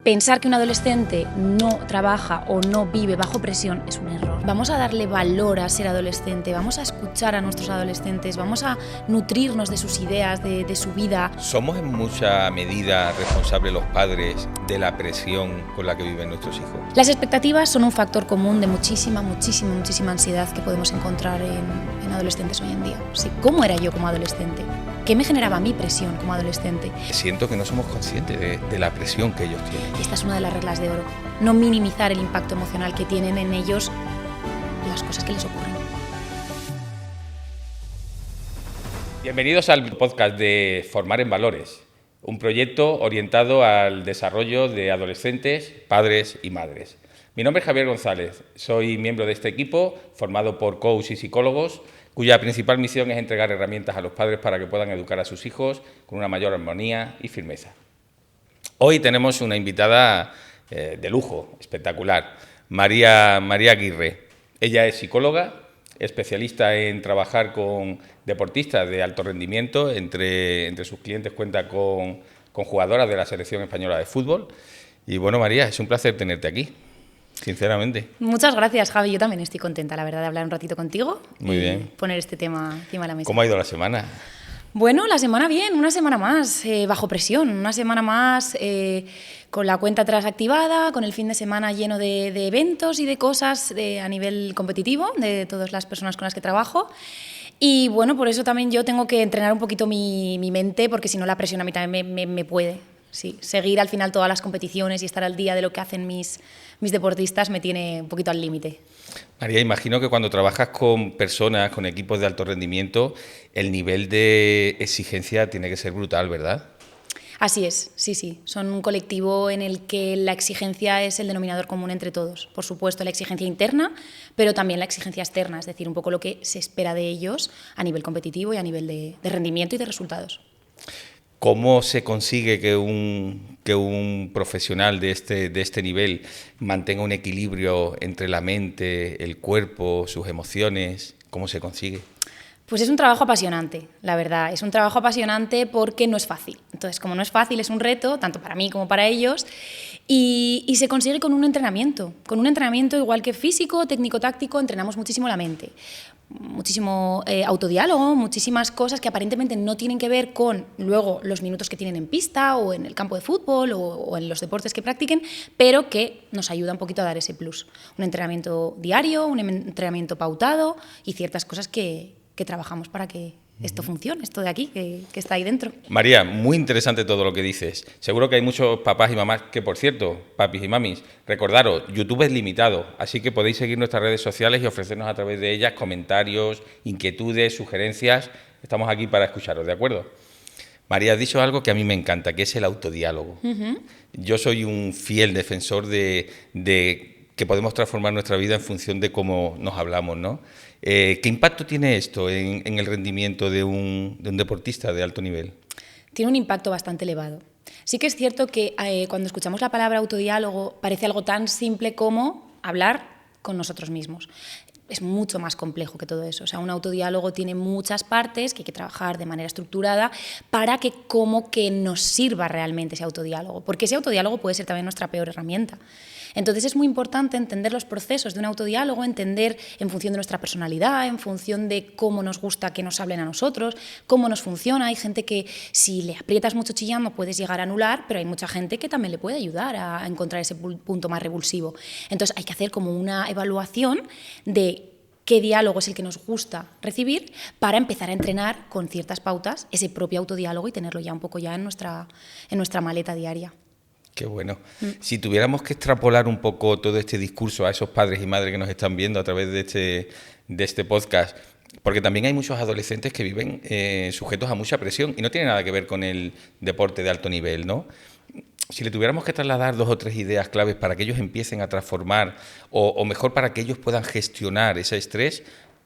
Pensar que un adolescente no trabaja o no vive bajo presión es un error. Vamos a darle valor a ser adolescente, vamos a escuchar a nuestros adolescentes, vamos a nutrirnos de sus ideas, de su vida. ¿Somos en mucha medida responsables los padres de la presión con la que viven nuestros hijos? Las expectativas son un factor común de muchísima ansiedad que podemos encontrar en adolescentes hoy en día. Sí, ¿cómo era yo como adolescente? ¿Qué me generaba a mí presión como adolescente? Siento que no somos conscientes de la presión que ellos tienen. Esta es una de las reglas de oro. No minimizar el impacto emocional que tienen en ellos las cosas que les ocurren. Bienvenidos al podcast de Formar en Valores, un proyecto orientado al desarrollo de adolescentes, padres y madres. Mi nombre es Javier González, soy miembro de este equipo formado por coaches y psicólogos cuya principal misión es entregar herramientas a los padres para que puedan educar a sus hijos con una mayor armonía y firmeza. Hoy tenemos una invitada de lujo, espectacular, María Aguirre. Ella es psicóloga, especialista en trabajar con deportistas de alto rendimiento. Entre sus clientes cuenta con jugadoras de la selección española de fútbol. Y bueno, María, es un placer tenerte aquí, sinceramente. Muchas gracias, Javi. Yo también estoy contenta, la verdad, de hablar un ratito contigo. Muy bien. Poner este tema encima de la mesa. ¿Cómo ha ido la semana? Bueno, la semana bien, una semana más bajo presión, una semana más con la cuenta atrás activada, con el fin de semana lleno de eventos y de cosas a nivel competitivo de todas las personas con las que trabajo. Y bueno, por eso también yo tengo que entrenar un poquito mi mente, porque si no la presión a mí también me puede. Sí, seguir al final todas las competiciones y estar al día de lo que hacen mis deportistas me tiene un poquito al límite. María, imagino que cuando trabajas con personas, con equipos de alto rendimiento, el nivel de exigencia tiene que ser brutal, ¿verdad? Así es, sí. Son un colectivo en el que la exigencia es el denominador común entre todos. Por supuesto, la exigencia interna, pero también la exigencia externa, es decir, un poco lo que se espera de ellos a nivel competitivo y a nivel de rendimiento y de resultados. ¿Cómo se consigue que un profesional de este nivel mantenga un equilibrio entre la mente, el cuerpo, sus emociones? ¿Cómo se consigue? Pues es un trabajo apasionante, la verdad. Es un trabajo apasionante porque no es fácil. Entonces, como no es fácil, es un reto, tanto para mí como para ellos, y se consigue con un entrenamiento. Con un entrenamiento igual que físico, técnico-táctico, entrenamos muchísimo la mente. Muchísimo autodiálogo, muchísimas cosas que aparentemente no tienen que ver con luego los minutos que tienen en pista o en el campo de fútbol o en los deportes que practiquen, pero que nos ayuda un poquito a dar ese plus. Un entrenamiento diario, un entrenamiento pautado y ciertas cosas que trabajamos para que esto funcione, esto de aquí, que está ahí dentro. María, muy interesante todo lo que dices. Seguro que hay muchos papás y mamás que, por cierto, papis y mamis, recordaros, YouTube es limitado, así que podéis seguir nuestras redes sociales y ofrecernos a través de ellas comentarios, inquietudes, sugerencias. Estamos aquí para escucharos, ¿de acuerdo? María, has dicho algo que a mí me encanta, que es el autodiálogo. Yo soy un fiel defensor de que podemos transformar nuestra vida en función de cómo nos hablamos, ¿no? ¿Qué impacto tiene esto en el rendimiento de un deportista de alto nivel? Tiene un impacto bastante elevado. Sí que es cierto que cuando escuchamos la palabra autodiálogo parece algo tan simple como hablar con nosotros mismos. Es mucho más complejo que todo eso. O sea, un autodiálogo tiene muchas partes que hay que trabajar de manera estructurada para que como que nos sirva realmente ese autodiálogo. Porque ese autodiálogo puede ser también nuestra peor herramienta. Entonces es muy importante entender los procesos de un autodiálogo, entender en función de nuestra personalidad, en función de cómo nos gusta que nos hablen a nosotros, cómo nos funciona. Hay gente que si le aprietas mucho chillando puedes llegar a anular, pero hay mucha gente que también le puede ayudar a encontrar ese punto más revulsivo. Entonces hay que hacer como una evaluación de qué diálogo es el que nos gusta recibir para empezar a entrenar con ciertas pautas ese propio autodiálogo y tenerlo ya un poco ya en nuestra maleta diaria. Qué bueno. Si tuviéramos que extrapolar un poco todo este discurso a esos padres y madres que nos están viendo a través de este podcast, porque también hay muchos adolescentes que viven sujetos a mucha presión y no tiene nada que ver con el deporte de alto nivel, ¿no? Si le tuviéramos que trasladar 2 o 3 ideas claves para que ellos empiecen a transformar o mejor para que ellos puedan gestionar ese estrés,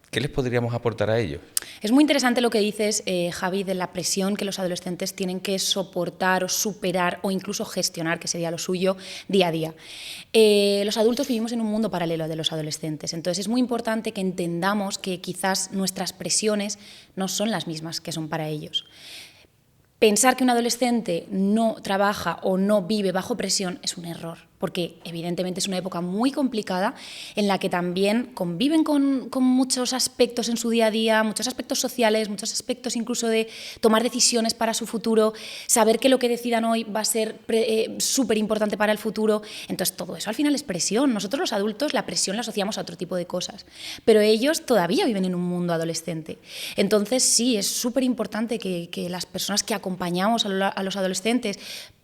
¿qué les podríamos aportar a ellos? Es muy interesante lo que dices, Javi, de la presión que los adolescentes tienen que soportar o superar o incluso gestionar, que sería lo suyo, día a día. Los adultos vivimos en un mundo paralelo al de los adolescentes, entonces es muy importante que entendamos que quizás nuestras presiones no son las mismas que son para ellos. pensar que un adolescente no trabaja o no vive bajo presión es un error, porque evidentemente es una época muy complicada en la que también conviven con muchos aspectos en su día a día, muchos aspectos sociales, muchos aspectos incluso de tomar decisiones para su futuro, saber que lo que decidan hoy va a ser súper importante para el futuro. Entonces todo eso al final es presión. Nosotros los adultos la presión la asociamos a otro tipo de cosas, pero ellos todavía viven en un mundo adolescente. Entonces sí, es súper importante que las personas que acompañamos a los adolescentes,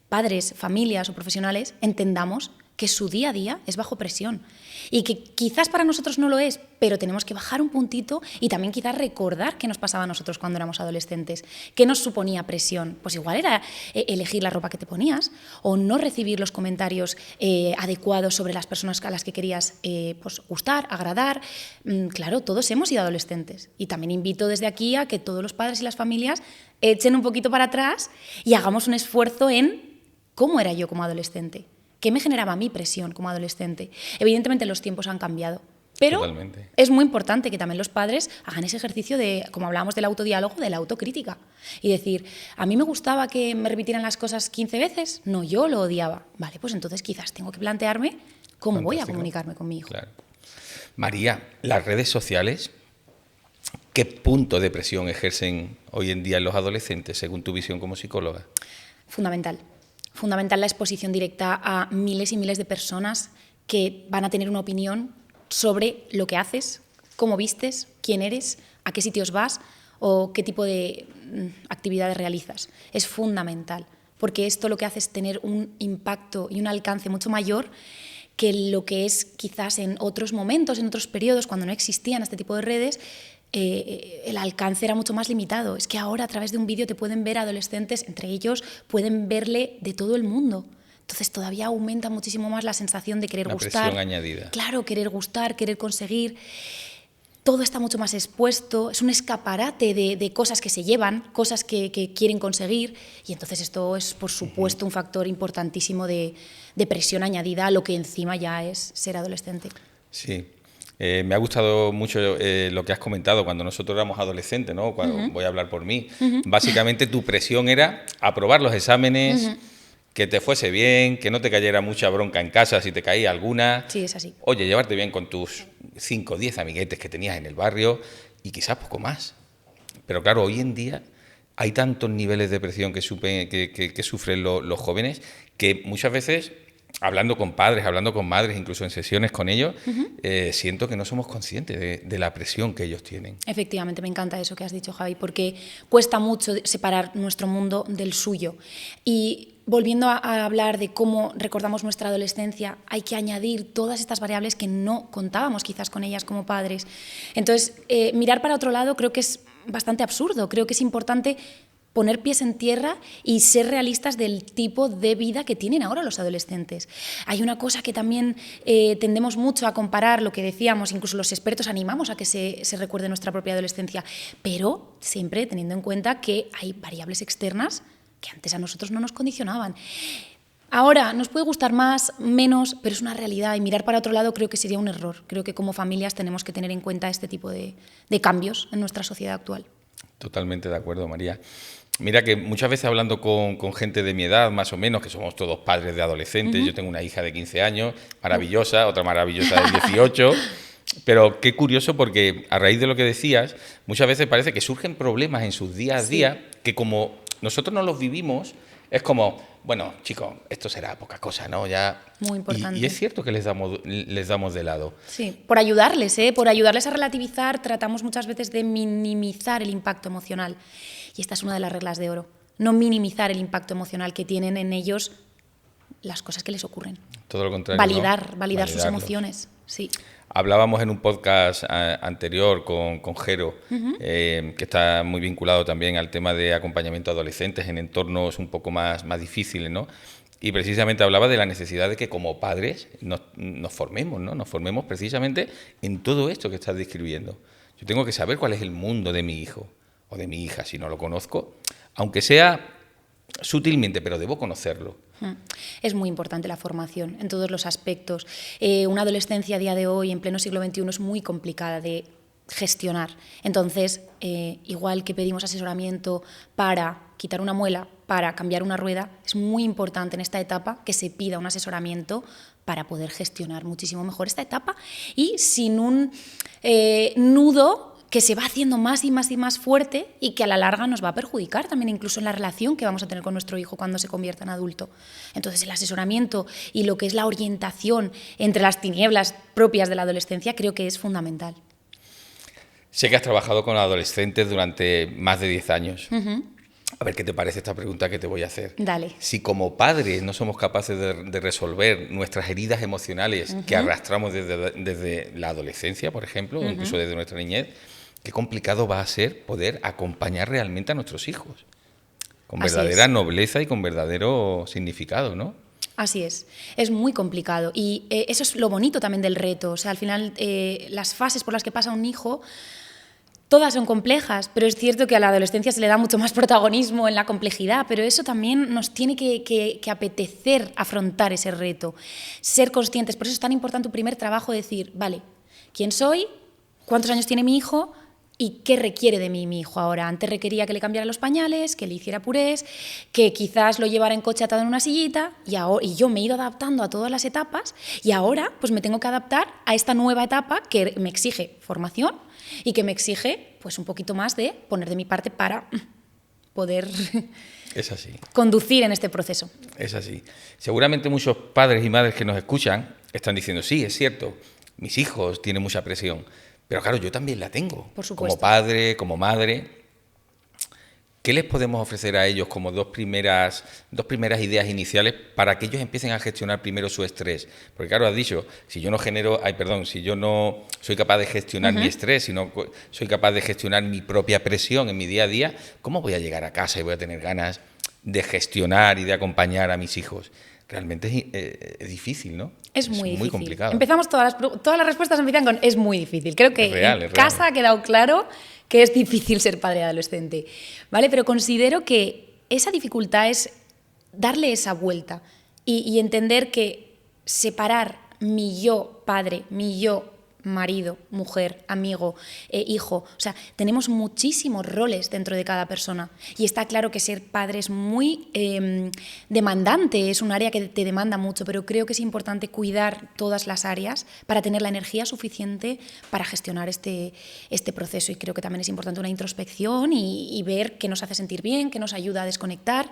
padres, familias o profesionales, entendamos que su día a día es bajo presión y que quizás para nosotros no lo es, pero tenemos que bajar un puntito y también quizás recordar qué nos pasaba a nosotros cuando éramos adolescentes, qué nos suponía presión. Pues igual era elegir la ropa que te ponías o no recibir los comentarios adecuados sobre las personas a las que querías pues, gustar, agradar. Claro, todos hemos sido adolescentes y también invito desde aquí a que todos los padres y las familias echen un poquito para atrás y hagamos un esfuerzo en cómo era yo como adolescente. ¿Qué me generaba mi presión como adolescente? Evidentemente los tiempos han cambiado, pero Totalmente. es muy importante que también los padres hagan ese ejercicio de, como hablábamos del autodiálogo, de la autocrítica. Y decir, ¿a mí me gustaba que me repitieran las cosas 15 veces? No, yo lo odiaba. Vale, pues entonces quizás tengo que plantearme cómo voy a comunicarme con mi hijo. Claro. María, las redes sociales, ¿qué punto de presión ejercen hoy en día en los adolescentes, según tu visión como psicóloga? Fundamental. Fundamental la exposición directa a miles y miles de personas que van a tener una opinión sobre lo que haces, cómo vistes, quién eres, a qué sitios vas o qué tipo de actividades realizas. Es fundamental, porque esto lo que hace es tener un impacto y un alcance mucho mayor que lo que es quizás en otros momentos, en otros periodos, cuando no existían este tipo de redes, el alcance era mucho más limitado. Es que ahora a través de un vídeo te pueden ver adolescentes, entre ellos pueden verle de todo el mundo. Entonces todavía aumenta muchísimo más la sensación de querer gustar. Una presión añadida. Claro, querer gustar, querer conseguir. Todo está mucho más expuesto, es un escaparate de cosas que se llevan, cosas que quieren conseguir, y entonces esto es, por supuesto, un factor importantísimo de presión añadida a lo que encima ya es ser adolescente. Sí. Me ha gustado mucho lo que has comentado cuando nosotros éramos adolescentes, ¿no? Cuando, voy a hablar por mí. Básicamente tu presión era aprobar los exámenes, que te fuese bien, que no te cayera mucha bronca en casa si te caía alguna. Sí, es así. Oye, llevarte bien con tus 5 o 10 amiguetes que tenías en el barrio y quizás poco más. Pero claro, hoy en día hay tantos niveles de presión que sufren los jóvenes que muchas veces, hablando con padres, hablando con madres, incluso en sesiones con ellos, siento que no somos conscientes de la presión que ellos tienen. Efectivamente, me encanta eso que has dicho, Javi, porque cuesta mucho separar nuestro mundo del suyo. Y volviendo a hablar de cómo recordamos nuestra adolescencia, hay que añadir todas estas variables que no contábamos quizás con ellas como padres. Entonces, mirar para otro lado creo que es bastante absurdo. Creo que es importante poner pies en tierra y ser realistas del tipo de vida que tienen ahora los adolescentes. Hay una cosa que también tendemos mucho a comparar, lo que decíamos, incluso los expertos animamos a que se recuerde nuestra propia adolescencia, pero siempre teniendo en cuenta que hay variables externas que antes a nosotros no nos condicionaban. Ahora, nos puede gustar más, menos, pero es una realidad y mirar para otro lado creo que sería un error. Creo que como familias tenemos que tener en cuenta este tipo de cambios en nuestra sociedad actual. Totalmente de acuerdo, María. Mira que muchas veces hablando con gente de mi edad, más o menos, que somos todos padres de adolescentes, yo tengo una hija de 15 años, maravillosa, otra maravillosa de 18, pero qué curioso porque a raíz de lo que decías, muchas veces parece que surgen problemas en sus días a día que como nosotros no los vivimos, es como, bueno, chicos, esto será poca cosa, ¿no? Ya. Muy importante. Y es cierto que les damos de lado. Sí, por ayudarles a relativizar, tratamos muchas veces de minimizar el impacto emocional. Y esta es una de las reglas de oro. No minimizar el impacto emocional que tienen en ellos las cosas que les ocurren. Todo lo contrario. Validar sus emociones, sí. Hablábamos en un podcast anterior con Jero, que está muy vinculado también al tema de acompañamiento a adolescentes en entornos un poco más difíciles, ¿no? Y precisamente hablaba de la necesidad de que como padres nos formemos, ¿no? Nos formemos precisamente en todo esto que estás describiendo. Yo tengo que saber cuál es el mundo de mi hijo o de mi hija, si no lo conozco, aunque sea sutilmente, pero debo conocerlo. Es muy importante la formación en todos los aspectos. Una adolescencia a día de hoy, en pleno siglo XXI, es muy complicada de gestionar. Entonces, igual que pedimos asesoramiento para quitar una muela, para cambiar una rueda, es muy importante en esta etapa que se pida un asesoramiento para poder gestionar muchísimo mejor esta etapa y sin un nudo que se va haciendo más y más y más fuerte y que a la larga nos va a perjudicar también incluso en la relación que vamos a tener con nuestro hijo cuando se convierta en adulto. Entonces el asesoramiento y lo que es la orientación entre las tinieblas propias de la adolescencia creo que es fundamental. Sé que has trabajado con adolescentes durante más de 10 años. Uh-huh. A ver qué te parece esta pregunta que te voy a hacer. Dale. Si como padres no somos capaces de resolver nuestras heridas emocionales que arrastramos desde la adolescencia, por ejemplo, o incluso desde nuestra niñez, qué complicado va a ser poder acompañar realmente a nuestros hijos, con verdadera nobleza y con verdadero significado, ¿no? Así es muy complicado y eso es lo bonito también del reto, o sea, al final las fases por las que pasa un hijo, todas son complejas, pero es cierto que a la adolescencia se le da mucho más protagonismo en la complejidad, pero eso también nos tiene que apetecer afrontar ese reto, ser conscientes, por eso es tan importante un primer trabajo de decir, vale, ¿quién soy? ¿Cuántos años tiene mi hijo? ¿Y qué requiere de mí mi hijo ahora? Antes requería que le cambiara los pañales, que le hiciera purés, que quizás lo llevara en coche atado en una sillita y yo me he ido adaptando a todas las etapas y ahora pues me tengo que adaptar a esta nueva etapa que me exige formación y que me exige pues un poquito más de poner de mi parte para poder es así. Conducir en este proceso. Es así. Seguramente muchos padres y madres que nos escuchan están diciendo, sí, es cierto, mis hijos tienen mucha presión. Pero claro, yo también la tengo, por supuesto. Como padre, como madre. ¿Qué les podemos ofrecer a ellos como dos primeras ideas iniciales para que ellos empiecen a gestionar primero su estrés? Porque claro, has dicho, si yo no soy capaz de gestionar mi estrés, si no soy capaz de gestionar mi propia presión en mi día a día, ¿cómo voy a llegar a casa y voy a tener ganas de gestionar y de acompañar a mis hijos? Realmente es difícil, ¿no? Es muy difícil. Complicado. Empezamos todas las respuestas empiezan con es muy difícil. Creo que en casa ha quedado claro que es difícil ser padre adolescente, ¿vale? Pero considero que esa dificultad es darle esa vuelta y entender que separar mi yo padre, mi yo marido, mujer, amigo, hijo, o sea, tenemos muchísimos roles dentro de cada persona y está claro que ser padre es muy demandante, es un área que te demanda mucho, pero creo que es importante cuidar todas las áreas para tener la energía suficiente para gestionar este proceso y creo que también es importante una introspección y ver qué nos hace sentir bien, qué nos ayuda a desconectar,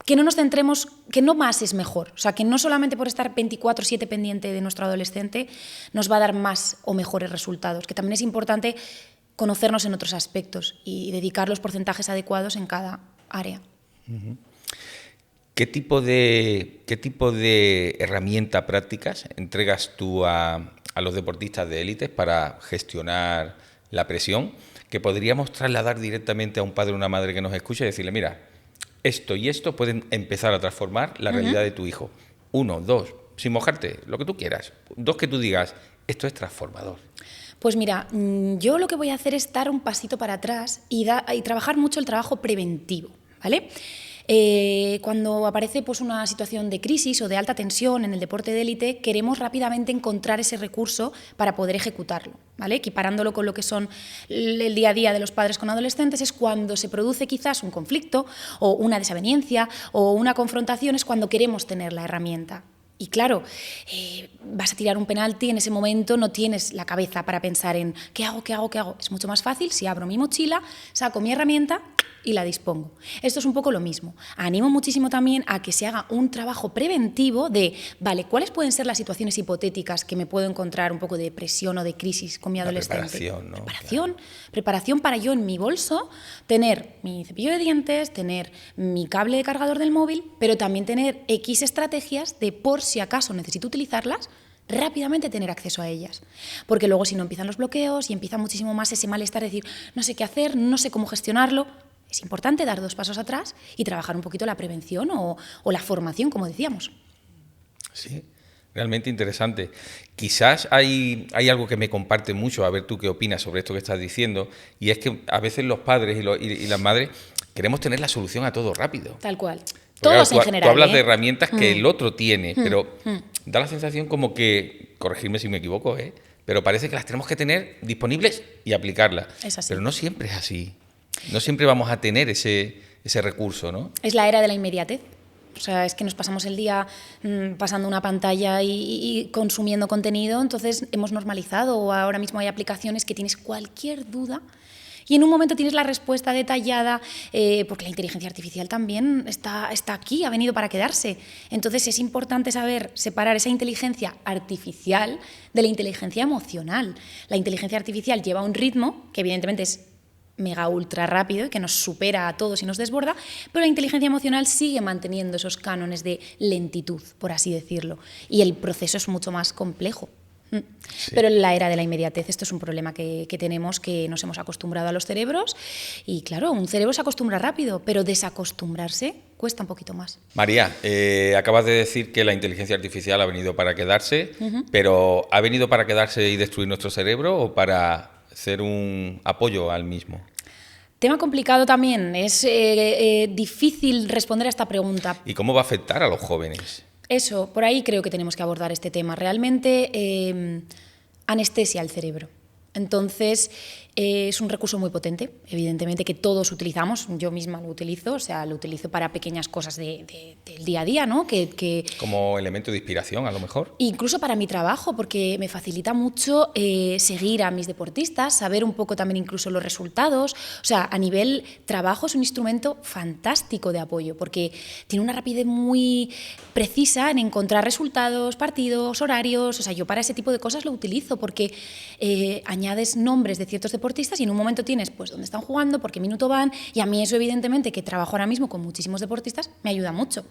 que no nos centremos, que no más es mejor, o sea, que no solamente por estar 24/7 pendiente de nuestro adolescente nos va a dar más o mejores resultados, que también es importante conocernos en otros aspectos y dedicar los porcentajes adecuados en cada área. Uh-huh. ¿Qué tipo de herramienta prácticas entregas tú a los deportistas de élite para gestionar la presión que podríamos trasladar directamente a un padre o una madre que nos escuche y decirle, mira, esto y esto pueden empezar a transformar la realidad de tu hijo? 1, 2, sin mojarte, lo que tú quieras. 2, que tú digas, esto es transformador. Pues mira, yo lo que voy a hacer es dar un pasito para atrás y trabajar mucho el trabajo preventivo, ¿vale? Cuando aparece pues, una situación de crisis o de alta tensión en el deporte de élite, queremos rápidamente encontrar ese recurso para poder ejecutarlo, ¿vale? Equiparándolo con lo que son el día a día de los padres con adolescentes, es cuando se produce quizás un conflicto o una desaveniencia o una confrontación, es cuando queremos tener la herramienta. Y claro, vas a tirar un penalti, en ese momento no tienes la cabeza para pensar en ¿qué hago? Es mucho más fácil si abro mi mochila, saco mi herramienta y la dispongo. Esto es un poco lo mismo. Animo muchísimo también a que se haga un trabajo preventivo de, vale, ¿cuáles pueden ser las situaciones hipotéticas que me puedo encontrar un poco de presión o de crisis con mi adolescente? Preparación, ¿no? Preparación para yo en mi bolso tener mi cepillo de dientes, tener mi cable de cargador del móvil, pero también tener X estrategias de por si acaso necesito utilizarlas, rápidamente tener acceso a ellas. Porque luego si no empiezan los bloqueos y empieza muchísimo más ese malestar de decir, no sé qué hacer, no sé cómo gestionarlo. Es importante dar 2 pasos atrás y trabajar un poquito la prevención o la formación, como decíamos. Sí, realmente interesante. Quizás hay algo que me comparte mucho, a ver tú qué opinas sobre esto que estás diciendo, y es que a veces los padres y las madres queremos tener la solución a todo rápido. Tal cual. Porque, todos claro, en general. Tú hablas de herramientas que el otro tiene, pero Mm. da la sensación como que, corregirme si me equivoco, pero parece que las tenemos que tener disponibles y aplicarlas. Es así. Pero no siempre es así. No siempre vamos a tener ese recurso, ¿no? Es la era de la inmediatez. O sea, es que nos pasamos el día pasando una pantalla y consumiendo contenido, entonces hemos normalizado, o ahora mismo hay aplicaciones que tienes cualquier duda y en un momento tienes la respuesta detallada, porque la inteligencia artificial también está aquí, ha venido para quedarse. Entonces es importante saber separar esa inteligencia artificial de la inteligencia emocional. La inteligencia artificial lleva un ritmo que evidentemente es mega ultra rápido y que nos supera a todos y nos desborda, pero la inteligencia emocional sigue manteniendo esos cánones de lentitud, por así decirlo, y el proceso es mucho más complejo. Sí. Pero en la era de la inmediatez esto es un problema que tenemos, que nos hemos acostumbrado a los cerebros y claro, un cerebro se acostumbra rápido, pero desacostumbrarse cuesta un poquito más. María, acabas de decir que la inteligencia artificial ha venido para quedarse, pero ¿ha venido para quedarse y destruir nuestro cerebro o para ser un apoyo al mismo? Tema complicado también, es difícil responder a esta pregunta. ¿Y cómo va a afectar a los jóvenes? Eso, por ahí creo que tenemos que abordar este tema. Realmente anestesia el cerebro. Entonces, es un recurso muy potente, evidentemente, que todos utilizamos. Yo misma lo utilizo, o sea, lo utilizo para pequeñas cosas del día a día, ¿no? Como elemento de inspiración, a lo mejor. Incluso para mi trabajo, porque me facilita mucho seguir a mis deportistas, saber un poco también incluso los resultados. O sea, a nivel trabajo es un instrumento fantástico de apoyo, porque tiene una rapidez muy precisa en encontrar resultados, partidos, horarios. O sea, yo para ese tipo de cosas lo utilizo, porque añades nombres de ciertos deportistas y en un momento tienes pues dónde están jugando, por qué minuto van, y a mí eso evidentemente, que trabajo ahora mismo con muchísimos deportistas, me ayuda mucho.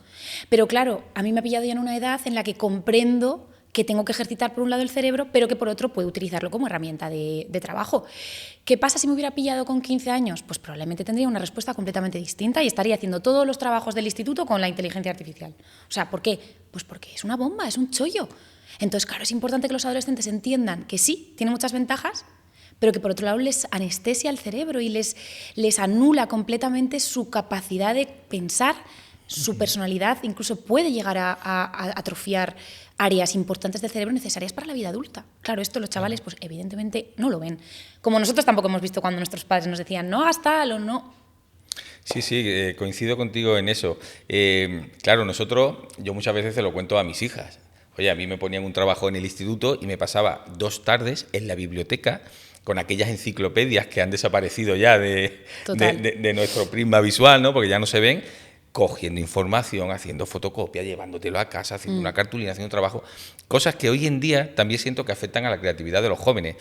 Pero claro, a mí me ha pillado ya en una edad en la que comprendo que tengo que ejercitar por un lado el cerebro, pero que por otro puedo utilizarlo como herramienta de trabajo. ¿Qué pasa si me hubiera pillado con 15 años? Pues probablemente tendría una respuesta completamente distinta y estaría haciendo todos los trabajos del instituto con la inteligencia artificial. O sea, ¿por qué? Pues porque es una bomba, es un chollo. Entonces, claro, es importante que los adolescentes entiendan que sí, tiene muchas ventajas, pero que por otro lado les anestesia el cerebro y les anula completamente su capacidad de pensar, su personalidad, incluso puede llegar a atrofiar áreas importantes del cerebro necesarias para la vida adulta. Claro, esto los chavales pues evidentemente no lo ven. Como nosotros tampoco hemos visto cuando nuestros padres nos decían no hagas tal o no. Sí, coincido contigo en eso. Claro, yo muchas veces se lo cuento a mis hijas. Oye, a mí me ponían un trabajo en el instituto y me pasaba 2 tardes en la biblioteca con aquellas enciclopedias que han desaparecido ya de nuestro prisma visual, ¿no? Porque ya no se ven, cogiendo información, haciendo fotocopia, llevándotelo a casa, haciendo una cartulina, haciendo trabajo. Cosas que hoy en día también siento que afectan a la creatividad de los jóvenes.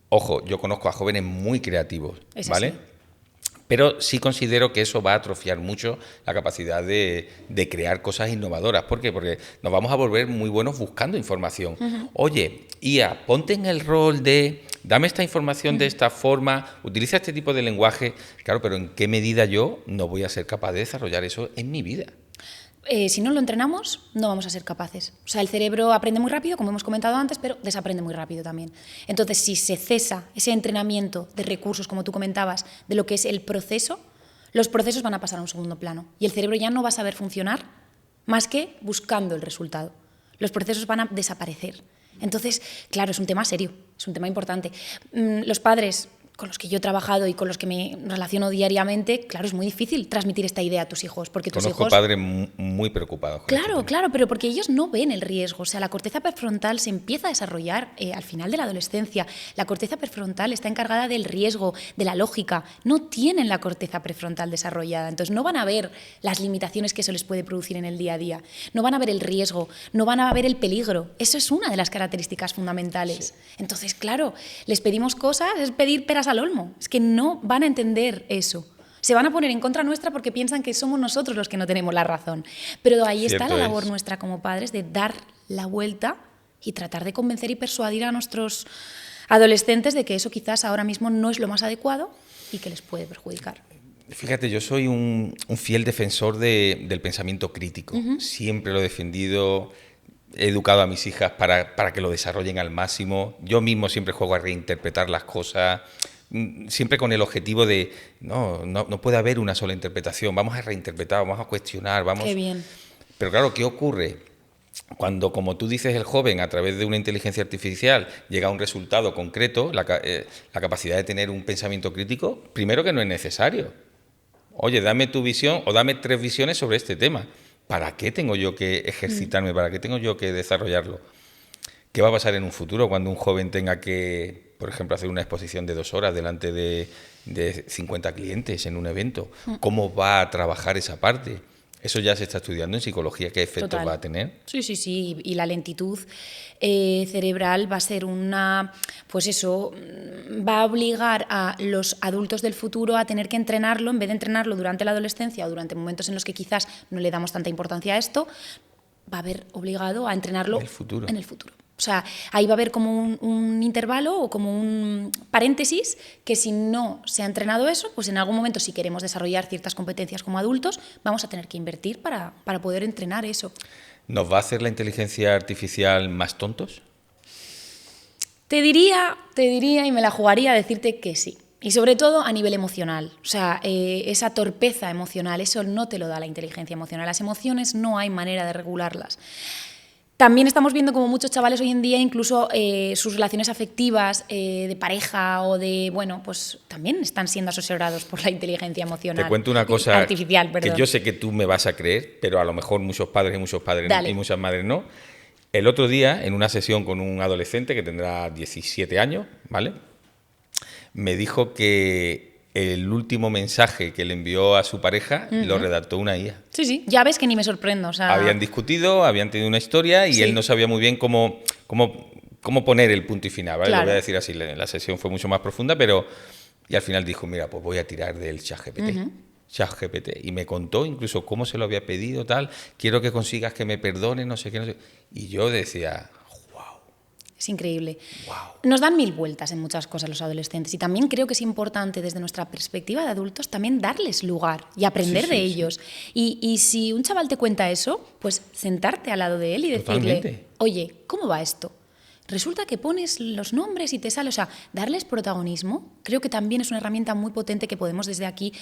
Ojo, yo conozco a jóvenes muy creativos, ¿vale? Así. Pero sí considero que eso va a atrofiar mucho la capacidad de crear cosas innovadoras. ¿Por qué? Porque nos vamos a volver muy buenos buscando información. Oye, IA, ponte en el rol de dame esta información de esta forma, utiliza este tipo de lenguaje. Claro, pero ¿en qué medida yo no voy a ser capaz de desarrollar eso en mi vida? Si no lo entrenamos, no vamos a ser capaces. O sea, el cerebro aprende muy rápido, como hemos comentado antes, pero desaprende muy rápido también. Entonces, si se cesa ese entrenamiento de recursos, como tú comentabas, de lo que es el proceso, los procesos van a pasar a un segundo plano y el cerebro ya no va a saber funcionar más que buscando el resultado. Los procesos van a desaparecer. Entonces, claro, es un tema serio, es un tema importante. Los padres con los que yo he trabajado y con los que me relaciono diariamente, claro, es muy difícil transmitir esta idea a tus hijos. Porque tus Conozco hijos... padres muy preocupados. Claro, pero porque ellos no ven el riesgo. O sea, la corteza prefrontal se empieza a desarrollar al final de la adolescencia. La corteza prefrontal está encargada del riesgo, de la lógica. No tienen la corteza prefrontal desarrollada. Entonces no van a ver las limitaciones que eso les puede producir en el día a día. No van a ver el riesgo, no van a ver el peligro. Eso es una de las características fundamentales. Sí. Entonces, claro, les pedimos cosas, es pedir peras al olmo. Es que no van a entender eso. Se van a poner en contra nuestra porque piensan que somos nosotros los que no tenemos la razón. Pero ahí está la labor nuestra como padres de dar la vuelta y tratar de convencer y persuadir a nuestros adolescentes de que eso quizás ahora mismo no es lo más adecuado y que les puede perjudicar. Fíjate, yo soy un fiel defensor del pensamiento crítico. Siempre lo he defendido. He educado a mis hijas para que lo desarrollen al máximo. Yo mismo siempre juego a reinterpretar las cosas, siempre con el objetivo de no puede haber una sola interpretación, vamos a reinterpretar, vamos a cuestionar, vamos. Qué bien. Pero claro, ¿qué ocurre? cuando, como tú dices, el joven a través de una inteligencia artificial llega a un resultado concreto, la capacidad de tener un pensamiento crítico, primero que no es necesario. Oye, dame tu visión o dame 3 visiones sobre este tema. ¿Para qué tengo yo que ejercitarme? ¿Para qué tengo yo que desarrollarlo? ¿Qué va a pasar en un futuro cuando un joven tenga que, por ejemplo, hacer una exposición de 2 horas delante de 50 clientes en un evento? ¿Cómo va a trabajar esa parte? Eso ya se está estudiando en psicología, ¿qué efectos va a tener? Sí, y la lentitud cerebral va a ser pues eso, va a obligar a los adultos del futuro a tener que entrenarlo, en vez de entrenarlo durante la adolescencia o durante momentos en los que quizás no le damos tanta importancia a esto, va a haber obligado a entrenarlo en el futuro. O sea, ahí va a haber como un intervalo o como un paréntesis que si no se ha entrenado eso, pues en algún momento si queremos desarrollar ciertas competencias como adultos, vamos a tener que invertir para poder entrenar eso. ¿Nos va a hacer la inteligencia artificial más tontos? Te diría y me la jugaría a decirte que sí. Y sobre todo a nivel emocional. O sea, esa torpeza emocional, eso no te lo da la inteligencia emocional. Las emociones no hay manera de regularlas. También estamos viendo como muchos chavales hoy en día incluso sus relaciones afectivas de pareja o de, bueno, pues también están siendo asesorados por la inteligencia emocional. Te cuento una cosa artificial, que yo sé que tú me vas a creer, pero a lo mejor muchos padres y muchas madres no. El otro día, en una sesión con un adolescente que tendrá 17 años, ¿vale? Me dijo que el último mensaje que le envió a su pareja lo redactó una IA. Sí, ya ves que ni me sorprendo. O sea... Habían discutido, habían tenido una historia y él no sabía muy bien cómo poner el punto y final, ¿vale? Claro. Lo voy a decir así, la sesión fue mucho más profunda, pero... Y al final dijo, mira, pues voy a tirar del ChatGPT. Y me contó incluso cómo se lo había pedido, tal, quiero que consigas que me perdone, no sé qué, no sé. Y yo decía... Es increíble. Wow. Nos dan 1000 vueltas en muchas cosas los adolescentes y también creo que es importante desde nuestra perspectiva de adultos también darles lugar y aprender de ellos. Y si un chaval te cuenta eso, pues sentarte al lado de él y decirle, oye, ¿cómo va esto? Resulta que pones los nombres y te sale, o sea, darles protagonismo, creo que también es una herramienta muy potente que podemos desde aquí,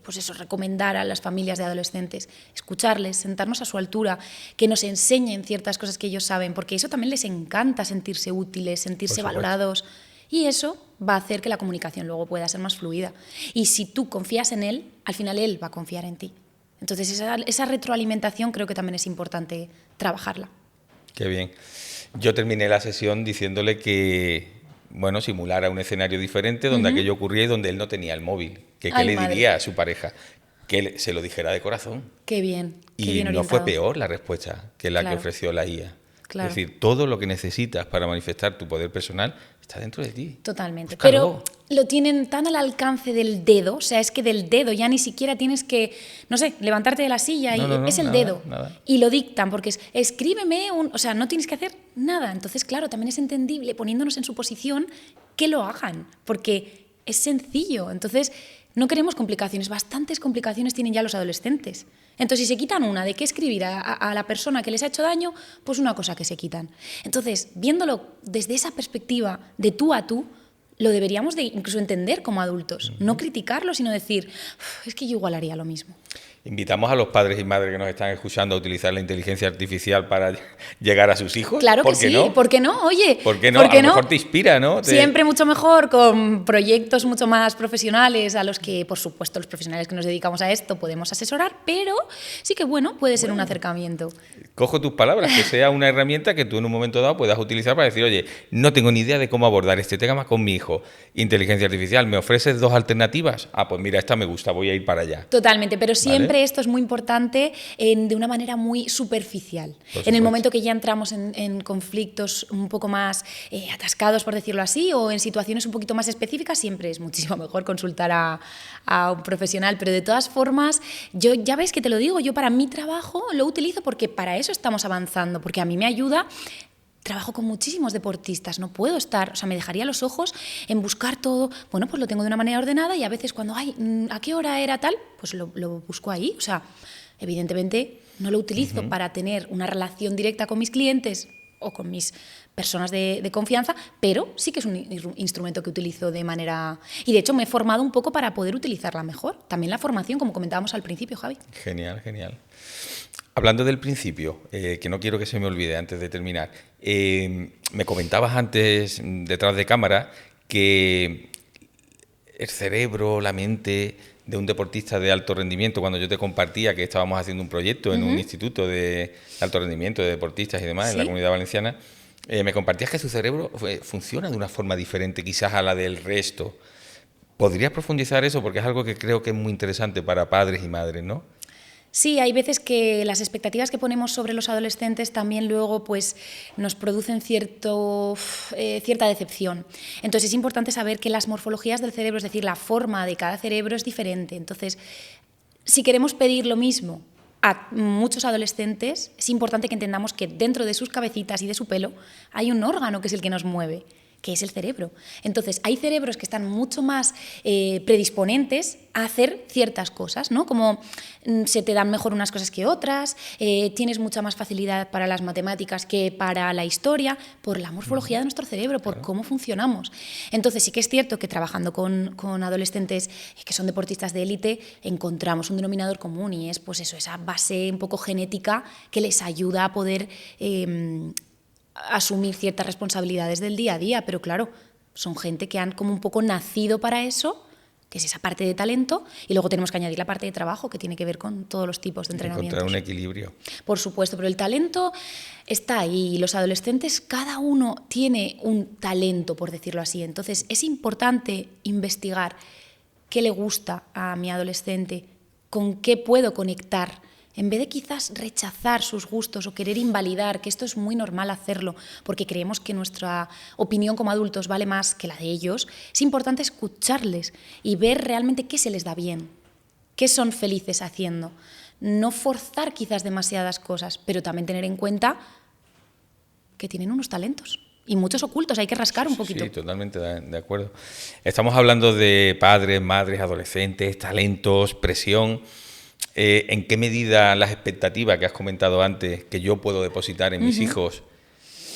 pues eso, recomendar a las familias de adolescentes, escucharles, sentarnos a su altura, que nos enseñen ciertas cosas que ellos saben, porque eso también les encanta, sentirse útiles, sentirse valorados, y eso va a hacer que la comunicación luego pueda ser más fluida. Y si tú confías en él, al final él va a confiar en ti. Entonces esa retroalimentación creo que también es importante trabajarla. Qué bien. Yo terminé la sesión diciéndole que, bueno, simulara un escenario diferente donde aquello ocurría y donde él no tenía el móvil. ¿Qué le diría a su pareja? Que se lo dijera de corazón. Qué bien. Y qué bien no orientado. fue peor la respuesta que la que ofreció la IA. Claro. Es decir, todo lo que necesitas para manifestar tu poder personal está dentro de ti. Totalmente. Búscalo. Pero lo tienen tan al alcance del dedo, o sea, es que del dedo ya ni siquiera tienes que, no sé, levantarte de la silla es el dedo. Nada. Y lo dictan, porque es, escríbeme, o sea, no tienes que hacer nada. Entonces, claro, también es entendible, poniéndonos en su posición, que lo hagan, porque es sencillo. Entonces, no queremos complicaciones, bastantes complicaciones tienen ya los adolescentes. Entonces, si se quitan una de qué escribir a la persona que les ha hecho daño, pues una cosa que se quitan. Entonces, viéndolo desde esa perspectiva de tú a tú, lo deberíamos de incluso entender como adultos. No criticarlo, sino decir, es que yo igual haría lo mismo. ¿Invitamos a los padres y madres que nos están escuchando a utilizar la inteligencia artificial para llegar a sus hijos? Claro que sí, ¿por qué no? Oye, ¿por qué no? A lo mejor te inspira, ¿no? Siempre mucho mejor con proyectos mucho más profesionales a los que, por supuesto, los profesionales que nos dedicamos a esto podemos asesorar, pero sí que, bueno, puede ser un acercamiento. Cojo tus palabras, que sea una herramienta que tú en un momento dado puedas utilizar para decir, oye, no tengo ni idea de cómo abordar este tema con mi hijo. Inteligencia artificial, ¿me ofreces 2 alternativas? Ah, pues mira, esta me gusta, voy a ir para allá. Totalmente, pero siempre esto es muy importante de una manera muy superficial. En el momento que ya entramos en conflictos un poco más atascados, por decirlo así, o en situaciones un poquito más específicas, siempre es muchísimo mejor consultar a un profesional. Pero de todas formas, yo ya ves que te lo digo, yo para mi trabajo lo utilizo porque para eso estamos avanzando, porque a mí me ayuda. Trabajo con muchísimos deportistas, no puedo estar, o sea, me dejaría los ojos en buscar todo, bueno, pues lo tengo de una manera ordenada y a veces cuando, ¿a qué hora era tal? Pues lo busco ahí, o sea, evidentemente no lo utilizo para tener una relación directa con mis clientes o con mis personas de confianza, pero sí que es un instrumento que utilizo de manera... Y de hecho me he formado un poco para poder utilizarla mejor. También la formación, como comentábamos al principio, Javi. Genial, genial. Hablando del principio, que no quiero que se me olvide antes de terminar, me comentabas antes, detrás de cámara, que el cerebro, la mente de un deportista de alto rendimiento, cuando yo te compartía que estábamos haciendo un proyecto en un instituto de alto rendimiento de deportistas y demás, en la Comunidad Valenciana, me compartías que su cerebro funciona de una forma diferente quizás a la del resto. ¿Podrías profundizar eso? Porque es algo que creo que es muy interesante para padres y madres, ¿no? Sí, hay veces que las expectativas que ponemos sobre los adolescentes también luego pues, nos producen cierta decepción. Entonces es importante saber que las morfologías del cerebro, es decir, la forma de cada cerebro es diferente. Entonces, si queremos pedir lo mismo a muchos adolescentes, es importante que entendamos que dentro de sus cabecitas y de su pelo hay un órgano que es el que nos mueve, que es el cerebro. Entonces, hay cerebros que están mucho más predisponentes a hacer ciertas cosas, ¿no? Como se te dan mejor unas cosas que otras, tienes mucha más facilidad para las matemáticas que para la historia, por la morfología de nuestro cerebro, por cómo funcionamos. Entonces, sí que es cierto que trabajando con adolescentes que son deportistas de élite, encontramos un denominador común y es pues eso, esa base un poco genética que les ayuda a poder asumir ciertas responsabilidades del día a día, pero claro, son gente que han como un poco nacido para eso, que es esa parte de talento, y luego tenemos que añadir la parte de trabajo, que tiene que ver con todos los tipos de entrenamientos. Encontrar un equilibrio. Por supuesto, pero el talento está ahí, y los adolescentes, cada uno tiene un talento, por decirlo así, entonces es importante investigar qué le gusta a mi adolescente, con qué puedo conectar, en vez de quizás rechazar sus gustos o querer invalidar, que esto es muy normal hacerlo, porque creemos que nuestra opinión como adultos vale más que la de ellos, es importante escucharles y ver realmente qué se les da bien, qué son felices haciendo. No forzar quizás demasiadas cosas, pero también tener en cuenta que tienen unos talentos. Y muchos ocultos, hay que rascar un poquito. Sí, totalmente de acuerdo. Estamos hablando de padres, madres, adolescentes, talentos, presión. ¿En qué medida las expectativas que has comentado antes, que yo puedo depositar en mis hijos,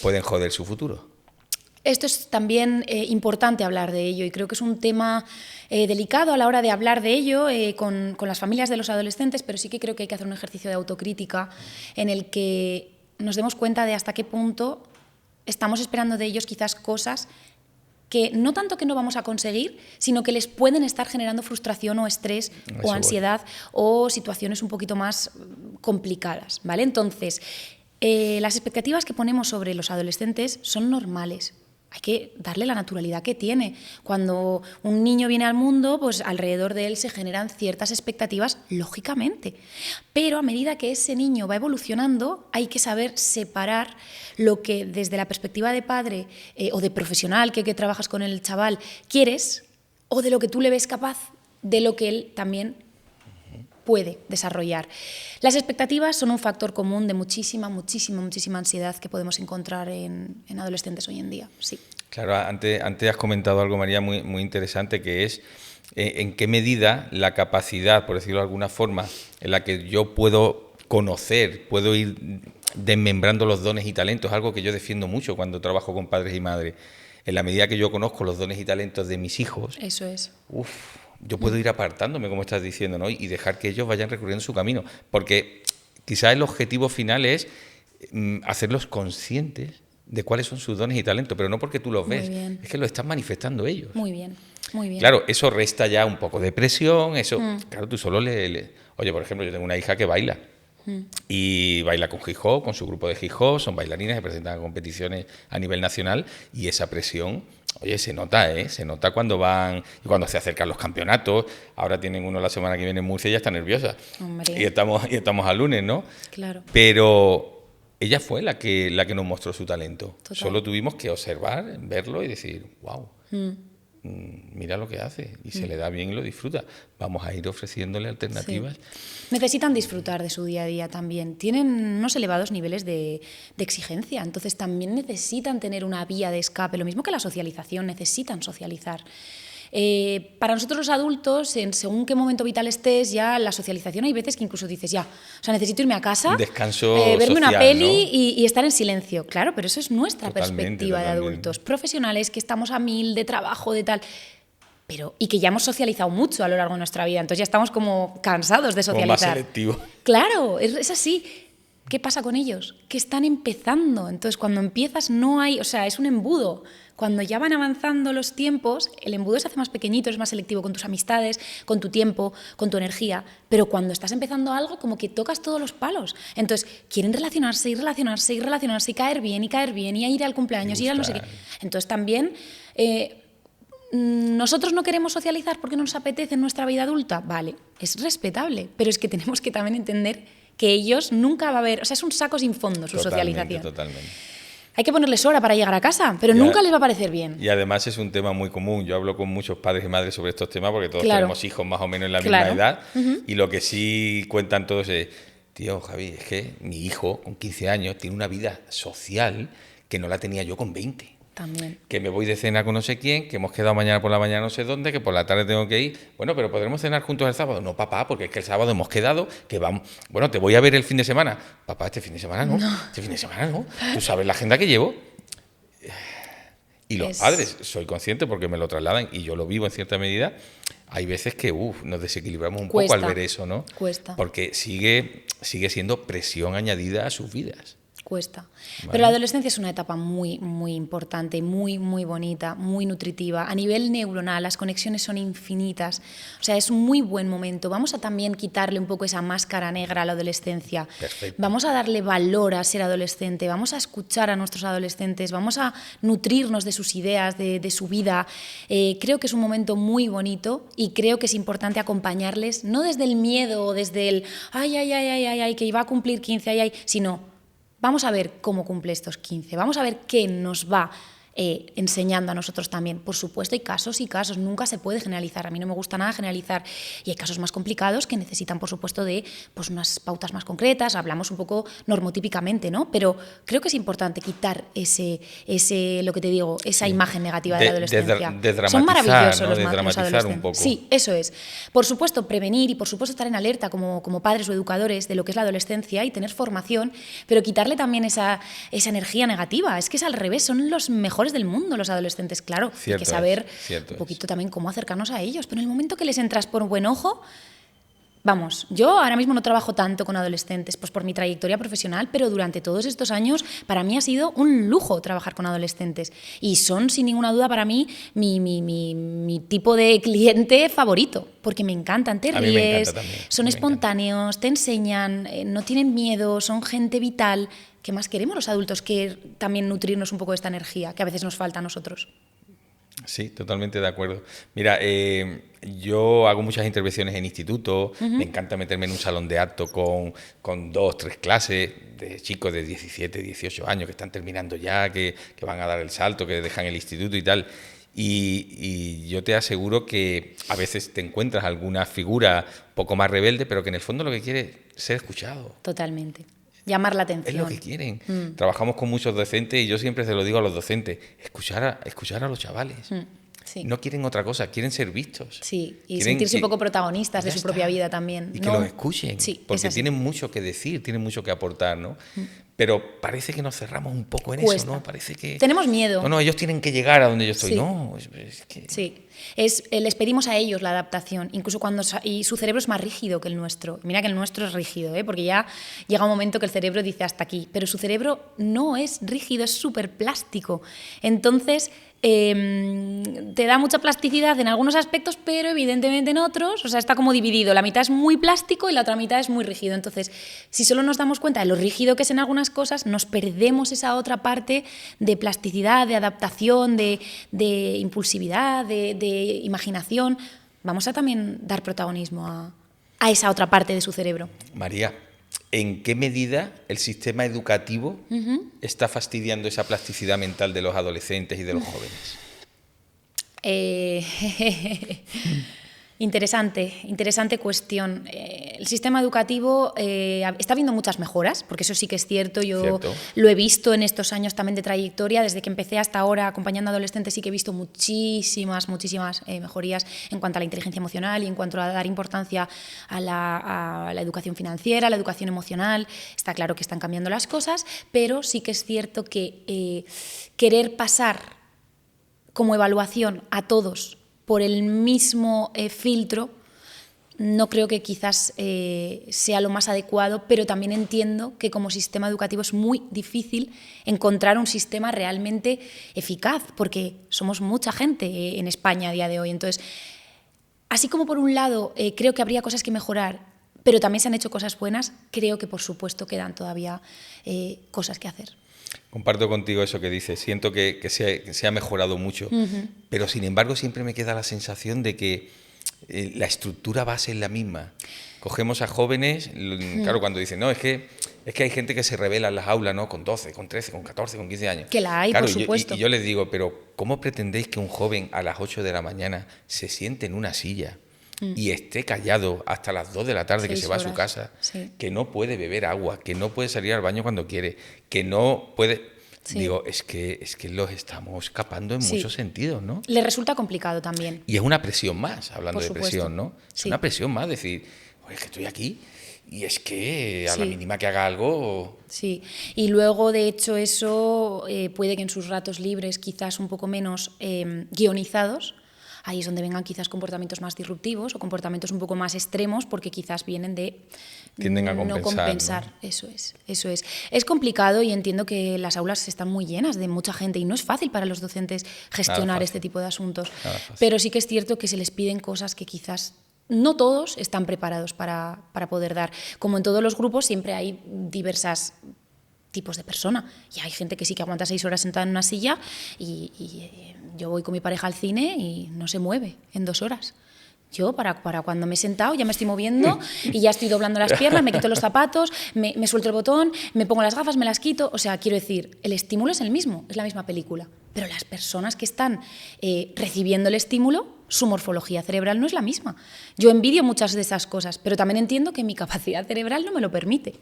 pueden joder su futuro? Esto es también importante hablar de ello y creo que es un tema delicado a la hora de hablar de ello con las familias de los adolescentes, pero sí que creo que hay que hacer un ejercicio de autocrítica en el que nos demos cuenta de hasta qué punto estamos esperando de ellos quizás cosas que no tanto que no vamos a conseguir, sino que les pueden estar generando frustración o estrés o ansiedad o situaciones un poquito más complicadas, ¿vale? Entonces, las expectativas que ponemos sobre los adolescentes son normales. Hay que darle la naturalidad que tiene. Cuando un niño viene al mundo, pues alrededor de él se generan ciertas expectativas, lógicamente. Pero a medida que ese niño va evolucionando, hay que saber separar lo que desde la perspectiva de padre o de profesional que trabajas con el chaval quieres, o de lo que tú le ves capaz, de lo que él también puede desarrollar. Las expectativas son un factor común de muchísima ansiedad que podemos encontrar en adolescentes hoy en día. Sí. Claro, antes has comentado algo, María, muy interesante, que es en qué medida la capacidad, por decirlo de alguna forma, en la que yo puedo conocer, puedo ir desmembrando los dones y talentos, algo que yo defiendo mucho cuando trabajo con padres y madres. En la medida que yo conozco los dones y talentos de mis hijos, eso es. Yo puedo ir apartándome, como estás diciendo, ¿no? Y dejar que ellos vayan recorriendo su camino. Porque quizás el objetivo final es hacerlos conscientes de cuáles son sus dones y talentos, pero no porque tú los ves, es que lo están manifestando ellos. Muy bien. Claro, eso resta ya un poco de presión, eso, claro, tú solo Oye, por ejemplo, yo tengo una hija que baila. Y baila con hip hop, con su grupo de hip hop, son bailarinas, se presentan a competiciones a nivel nacional y esa presión, oye, se nota cuando van y cuando se acercan los campeonatos. Ahora tienen uno la semana que viene en Murcia y ya está nerviosa. Hombre. Y estamos al lunes, ¿no? Claro. Pero ella fue la que nos mostró su talento. Total. Solo tuvimos que observar, verlo y decir, wow. Mira lo que hace y se le da bien y lo disfruta. Vamos a ir ofreciéndole alternativas. Sí. Necesitan disfrutar de su día a día también. Tienen unos elevados niveles de exigencia, entonces también necesitan tener una vía de escape. Lo mismo que la socialización, necesitan socializar. Para nosotros los adultos, en según qué momento vital estés, ya la socialización hay veces que incluso dices necesito irme a casa, descanso verme social, una peli, ¿no? y estar en silencio. Claro, pero eso es nuestra perspectiva de totalmente. adultos profesionales, que estamos a 1000 de trabajo, de tal, y que ya hemos socializado mucho a lo largo de nuestra vida, entonces ya estamos como cansados de socializar. Como más selectivo. Claro, es así. ¿qué pasa con ellos? Que están empezando. Entonces, cuando empiezas no hay, o sea, es un embudo. Cuando ya van avanzando los tiempos, el embudo se hace más pequeñito, es más selectivo con tus amistades, con tu tiempo, con tu energía. Pero cuando estás empezando algo, como que tocas todos los palos. Entonces, quieren relacionarse y relacionarse y relacionarse y caer bien y ir al cumpleaños y ir al no sé qué. Entonces, también... ¿nosotros no queremos socializar porque no nos apetece en nuestra vida adulta? Vale, es respetable, pero es que tenemos que también entender que ellos nunca va a haber... O sea, es un saco sin fondo su socialización. Totalmente. Hay que ponerles hora para llegar a casa, pero nunca les va a parecer bien. Y además es un tema muy común. Yo hablo con muchos padres y madres sobre estos temas porque todos tenemos hijos más o menos en la misma edad. Y lo que sí cuentan todos es, tío, Javi, es que mi hijo con 15 años tiene una vida social que no la tenía yo con 20. También. Que me voy de cena con no sé quién, que hemos quedado mañana por la mañana no sé dónde, que por la tarde tengo que ir. Bueno, pero ¿podremos cenar juntos el sábado? No, papá, porque es que el sábado hemos quedado, que vamos... Bueno, te voy a ver el fin de semana. Papá, este fin de semana no. Este fin de semana no. ¿Tú sabes la agenda que llevo? Y los padres, soy consciente porque me lo trasladan y yo lo vivo en cierta medida, hay veces que nos desequilibramos un poco al ver eso, ¿no? Cuesta. Porque sigue siendo presión añadida a sus vidas. Cuesta. Vale. Pero la adolescencia es una etapa muy, muy importante, muy, muy bonita, muy nutritiva. A nivel neuronal, las conexiones son infinitas. O sea, es un muy buen momento. Vamos a también quitarle un poco esa máscara negra a la adolescencia. Perfecto. Vamos a darle valor a ser adolescente, vamos a escuchar a nuestros adolescentes, vamos a nutrirnos de sus ideas, de su vida. Creo que es un momento muy bonito y creo que es importante acompañarles, no desde el miedo o desde el ay, que iba a cumplir 15, sino... Vamos a ver cómo cumple estos 15, vamos a ver qué nos va enseñando a nosotros también. Por supuesto, hay casos y casos, nunca se puede generalizar. A mí no me gusta nada generalizar y hay casos más complicados que necesitan, por supuesto, de pues, unas pautas más concretas, hablamos un poco normotípicamente, ¿no? Pero creo que es importante quitar lo que te digo, esa imagen negativa de la adolescencia. Son maravillosos, ¿no? los adolescentes. Un poco. Sí, eso es. Por supuesto, prevenir y por supuesto estar en alerta como padres o educadores de lo que es la adolescencia y tener formación, pero quitarle también esa energía negativa. Es que es al revés, son los mejores del mundo los adolescentes, claro. Hay que saber un poquito también cómo acercarnos a ellos, pero en el momento que les entras por buen ojo, vamos, yo ahora mismo no trabajo tanto con adolescentes, pues por mi trayectoria profesional, pero durante todos estos años para mí ha sido un lujo trabajar con adolescentes y son sin ninguna duda para mí mi tipo de cliente favorito, porque me encantan, te ríes, son espontáneos, te enseñan, no tienen miedo, son gente vital. ¿Qué más queremos los adultos que también nutrirnos un poco de esta energía que a veces nos falta a nosotros? Sí, totalmente de acuerdo. Mira, yo hago muchas intervenciones en institutos, me encanta meterme en un salón de acto con 2, 3 clases de chicos de 17, 18 años que están terminando ya, que van a dar el salto, que dejan el instituto y tal. Y yo te aseguro que a veces te encuentras alguna figura un poco más rebelde, pero que en el fondo lo que quiere es ser escuchado. Totalmente. Llamar la atención. Es lo que quieren. Trabajamos con muchos docentes y yo siempre se lo digo a los docentes, escuchar a los chavales. Sí. No quieren otra cosa, quieren ser vistos. Sí, y sentirse un poco protagonistas de su propia vida también. Y que los escuchen, porque tienen mucho que decir, tienen mucho que aportar, ¿no? Pero parece que nos cerramos un poco en eso, ¿no? Parece que... Tenemos miedo. No, ellos tienen que llegar a donde yo estoy. No, es que... Sí, les pedimos a ellos la adaptación, incluso cuando... Y su cerebro es más rígido que el nuestro. Mira que el nuestro es rígido, porque ya llega un momento que el cerebro dice hasta aquí, pero su cerebro no es rígido, es súper plástico. Entonces... te da mucha plasticidad en algunos aspectos, pero evidentemente en otros, o sea, está como dividido, la mitad es muy plástico y la otra mitad es muy rígido. Entonces, si solo nos damos cuenta de lo rígido que es en algunas cosas, nos perdemos esa otra parte de plasticidad, de adaptación, de impulsividad, de imaginación. Vamos a también dar protagonismo a esa otra parte de su cerebro. María, ¿en qué medida el sistema educativo está fastidiando esa plasticidad mental de los adolescentes y de los jóvenes? Interesante cuestión. El sistema educativo está viendo muchas mejoras, porque eso sí que es cierto. Yo lo he visto en estos años también de trayectoria, desde que empecé hasta ahora acompañando a adolescentes, sí que he visto muchísimas mejorías en cuanto a la inteligencia emocional y en cuanto a dar importancia a la educación financiera, a la educación emocional. Está claro que están cambiando las cosas, pero sí que es cierto que querer pasar como evaluación a todos por el mismo filtro no creo que quizás sea lo más adecuado, pero también entiendo que como sistema educativo es muy difícil encontrar un sistema realmente eficaz, porque somos mucha gente en España a día de hoy. Entonces, así como por un lado creo que habría cosas que mejorar, pero también se han hecho cosas buenas, creo que por supuesto quedan todavía cosas que hacer. Comparto contigo eso que dices, siento que se ha mejorado mucho, pero sin embargo siempre me queda la sensación de que la estructura base es la misma. Cogemos a jóvenes, claro, cuando dicen, no, es que hay gente que se revela en las aulas, ¿no? Con 12, con 13, con 14, con 15 años. Que la hay, claro, por supuesto. Y yo les digo, pero ¿cómo pretendéis que un joven a las 8 de la mañana se siente en una silla y esté callado hasta las 2 de la tarde, que se va a su casa, que no puede beber agua, que no puede salir al baño cuando quiere, que no puede... Digo, es que los estamos escapando en muchos sentidos, ¿no? Les resulta complicado también. Y es una presión más, hablando de presión, ¿no? Es Sí. una presión más, decir, oye, es que estoy aquí y es que a la mínima que haga algo... Sí, y luego, de hecho, eso puede que en sus ratos libres, quizás un poco menos guionizados, ahí es donde vengan quizás comportamientos más disruptivos o comportamientos un poco más extremos, porque quizás vienen de tienden a no compensar. ¿No? Eso es. Es complicado y entiendo que las aulas están muy llenas de mucha gente y no es fácil para los docentes gestionar este tipo de asuntos. Pero sí que es cierto que se les piden cosas que quizás no todos están preparados para poder dar. Como en todos los grupos, siempre hay diversas tipos de persona. Y hay gente que sí que aguanta 6 horas sentada en una silla y yo voy con mi pareja al cine y no se mueve en 2 horas. Yo, para cuando me he sentado, ya me estoy moviendo y ya estoy doblando las piernas, me quito los zapatos, me suelto el botón, me pongo las gafas, me las quito. O sea, quiero decir, el estímulo es el mismo, es la misma película. Pero las personas que están recibiendo el estímulo, su morfología cerebral no es la misma. Yo envidio muchas de esas cosas, pero también entiendo que mi capacidad cerebral no me lo permite.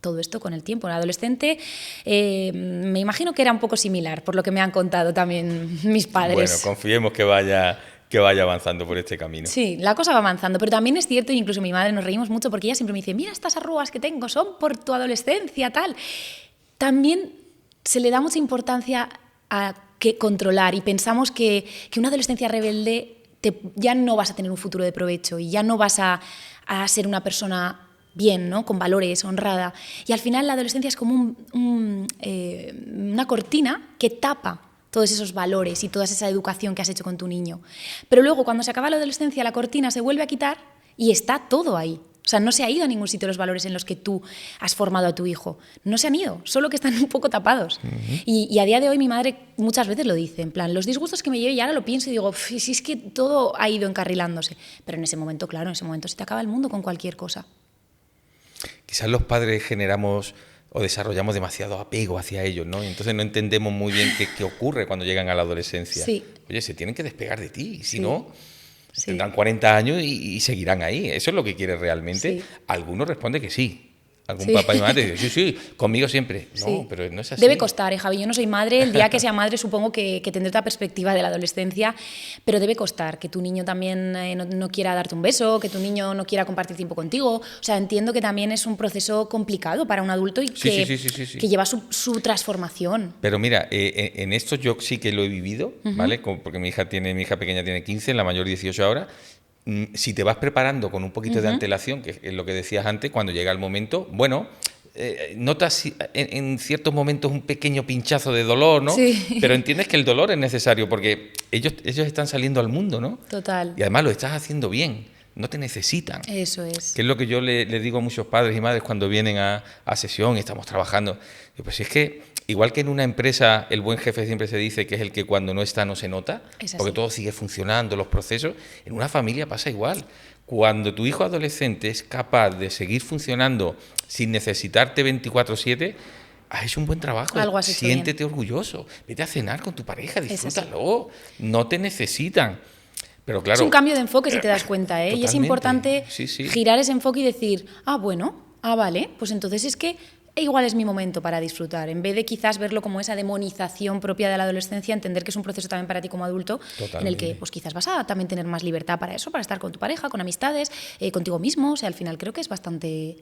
Todo esto con el tiempo. El adolescente me imagino que era un poco similar, por lo que me han contado también mis padres. Bueno, confiemos que vaya avanzando por este camino. Sí, la cosa va avanzando, pero también es cierto, y incluso mi madre nos reímos mucho porque ella siempre me dice, mira estas arrugas que tengo, son por tu adolescencia, tal. También se le da mucha importancia a controlar y pensamos que una adolescencia rebelde ya no vas a tener un futuro de provecho y ya no vas a ser una persona bien, ¿no? Con valores, honrada. Y al final la adolescencia es como una cortina que tapa todos esos valores y toda esa educación que has hecho con tu niño. Pero luego, cuando se acaba la adolescencia, la cortina se vuelve a quitar y está todo ahí. O sea, no se ha ido a ningún sitio los valores en los que tú has formado a tu hijo. No se han ido, solo que están un poco tapados. Y a día de hoy mi madre muchas veces lo dice, en plan, los disgustos que me llevo, y ahora lo pienso y digo, si es que todo ha ido encarrilándose. Pero en ese momento, claro, en ese momento se te acaba el mundo con cualquier cosa. Quizás los padres generamos o desarrollamos demasiado apego hacia ellos, ¿no? Y entonces no entendemos muy bien qué ocurre cuando llegan a la adolescencia. Sí. Oye, se tienen que despegar de ti, si no, tendrán 40 años y seguirán ahí. ¿Eso es lo que quieres realmente? Sí. Algunos responden que sí. Algún papá y mamá te dice, sí, conmigo siempre. No, pero no es así. Debe costar, Javi. Yo no soy madre. El día que sea madre supongo que tendré otra perspectiva de la adolescencia, pero debe costar que tu niño también no quiera darte un beso, que tu niño no quiera compartir tiempo contigo. O sea, entiendo que también es un proceso complicado para un adulto y que lleva su transformación. Pero mira, en esto yo sí que lo he vivido, ¿vale? Porque mi hija pequeña tiene 15, la mayor 18 ahora. Si te vas preparando con un poquito de antelación, que es lo que decías antes, cuando llega el momento, bueno, notas en ciertos momentos un pequeño pinchazo de dolor, ¿no? Sí. Pero entiendes que el dolor es necesario porque ellos están saliendo al mundo, ¿no? Total. Y además lo estás haciendo bien, no te necesitan. Eso es. Que es lo que yo le digo a muchos padres y madres cuando vienen a sesión y estamos trabajando. Pues es que igual que en una empresa el buen jefe siempre se dice que es el que cuando no está no se nota, porque todo sigue funcionando, los procesos, en una familia pasa igual. Cuando tu hijo adolescente es capaz de seguir funcionando sin necesitarte 24/7, has hecho un buen trabajo. Algo has hecho Siéntete bien. orgulloso. Vete a cenar con tu pareja, disfrútalo. No te necesitan. Pero claro, es un cambio de enfoque si te das cuenta, ¿eh? Y es importante girar ese enfoque y decir, vale, pues entonces es que igual es mi momento para disfrutar. En vez de quizás verlo como esa demonización propia de la adolescencia, entender que es un proceso también para ti como adulto, en el que pues quizás vas a también tener más libertad para eso, para estar con tu pareja, con amistades, contigo mismo. O sea, al final creo que es bastante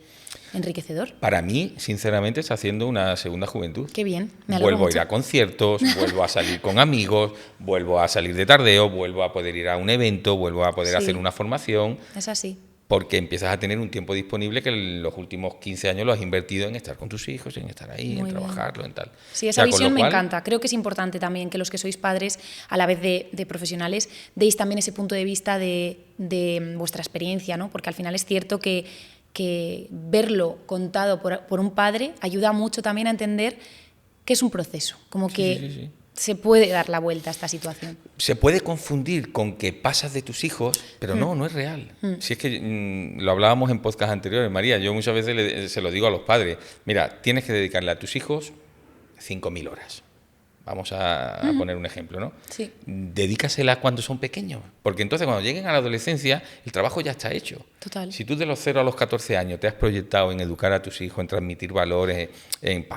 enriquecedor. Para mí, sinceramente, está haciendo una segunda juventud. Qué bien, me alegro Vuelvo mucho. a ir a conciertos, vuelvo a salir con amigos, vuelvo a salir de tardeo, vuelvo a poder ir a un evento, vuelvo a poder hacer una formación. Es así. porque empiezas a tener un tiempo disponible que en los últimos 15 años lo has invertido en estar con tus hijos, en estar ahí, en trabajarlo, en tal. Sí, esa visión me encanta. Creo que es importante también que los que sois padres, a la vez de profesionales, deis también ese punto de vista de vuestra experiencia, ¿no? Porque al final es cierto que verlo contado por un padre ayuda mucho también a entender que es un proceso, como que Sí. se puede dar la vuelta a esta situación. Se puede confundir con que pasas de tus hijos, pero no es real. Si es que lo hablábamos en podcast anteriores, María, yo muchas veces se lo digo a los padres, mira, tienes que dedicarle a tus hijos 5.000 horas. Vamos a poner un ejemplo, ¿no? Sí. Dedícaselas cuando son pequeños, porque entonces cuando lleguen a la adolescencia el trabajo ya está hecho. Total. Si tú de los 0 a los 14 años te has proyectado en educar a tus hijos, en transmitir valores, en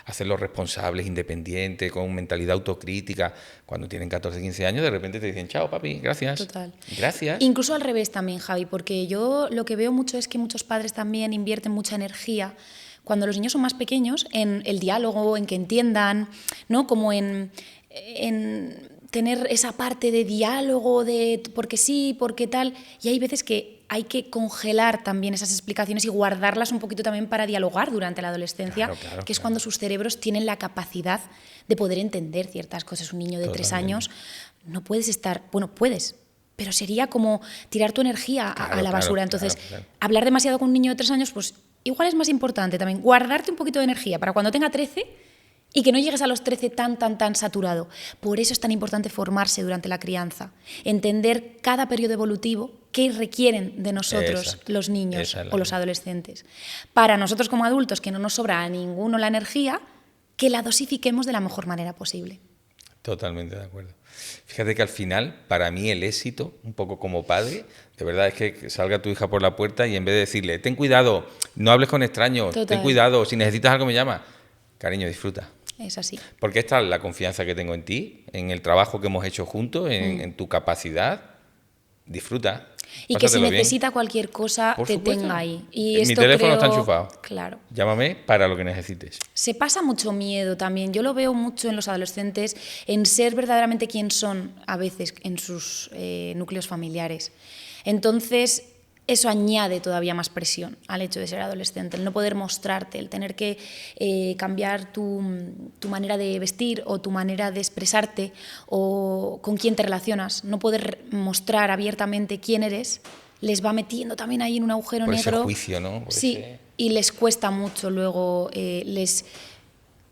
hacerlos responsables, independientes, con mentalidad autocrítica, cuando tienen 14, 15 años de repente te dicen, chao papi, gracias. Total. Gracias. Incluso al revés también, Javi, porque yo lo que veo mucho es que muchos padres también invierten mucha energía cuando los niños son más pequeños en el diálogo, en que entiendan, ¿no? Como en tener esa parte de diálogo, de porque sí, porque tal, y hay veces que hay que congelar también esas explicaciones y guardarlas un poquito también para dialogar durante la adolescencia, Claro, que es cuando sus cerebros tienen la capacidad de poder entender ciertas cosas. Un niño de 3 años no puedes estar, bueno, puedes, pero sería como tirar tu energía a la basura. Entonces, hablar demasiado con un niño de 3 años, pues igual es más importante también guardarte un poquito de energía para cuando tenga 13 y que no llegues a los 13 tan saturado. Por eso es tan importante formarse durante la crianza, entender cada periodo evolutivo qué requieren de nosotros los niños o los adolescentes. Para nosotros como adultos, que no nos sobra a ninguno la energía, que la dosifiquemos de la mejor manera posible. Totalmente de acuerdo. Fíjate que al final, para mí el éxito, un poco como padre, de verdad es que salga tu hija por la puerta y en vez de decirle, ten cuidado, no hables con extraños, ten cuidado, si necesitas algo me llama. Cariño, disfruta. Es así. Porque esta es la confianza que tengo en ti, en el trabajo que hemos hecho juntos, en tu capacidad. Disfruta. Y que si necesita cualquier cosa, te tenga ahí. Y mi teléfono está enchufado. Claro. Llámame para lo que necesites. Se pasa mucho miedo también. Yo lo veo mucho en los adolescentes, en ser verdaderamente quien son a veces en sus núcleos familiares. Entonces, eso añade todavía más presión al hecho de ser adolescente, el no poder mostrarte, el tener que cambiar tu manera de vestir o tu manera de expresarte o con quién te relacionas, no poder mostrar abiertamente quién eres, les va metiendo también ahí en un agujero negro. Por ese juicio, ¿no? Sí, y les cuesta mucho luego,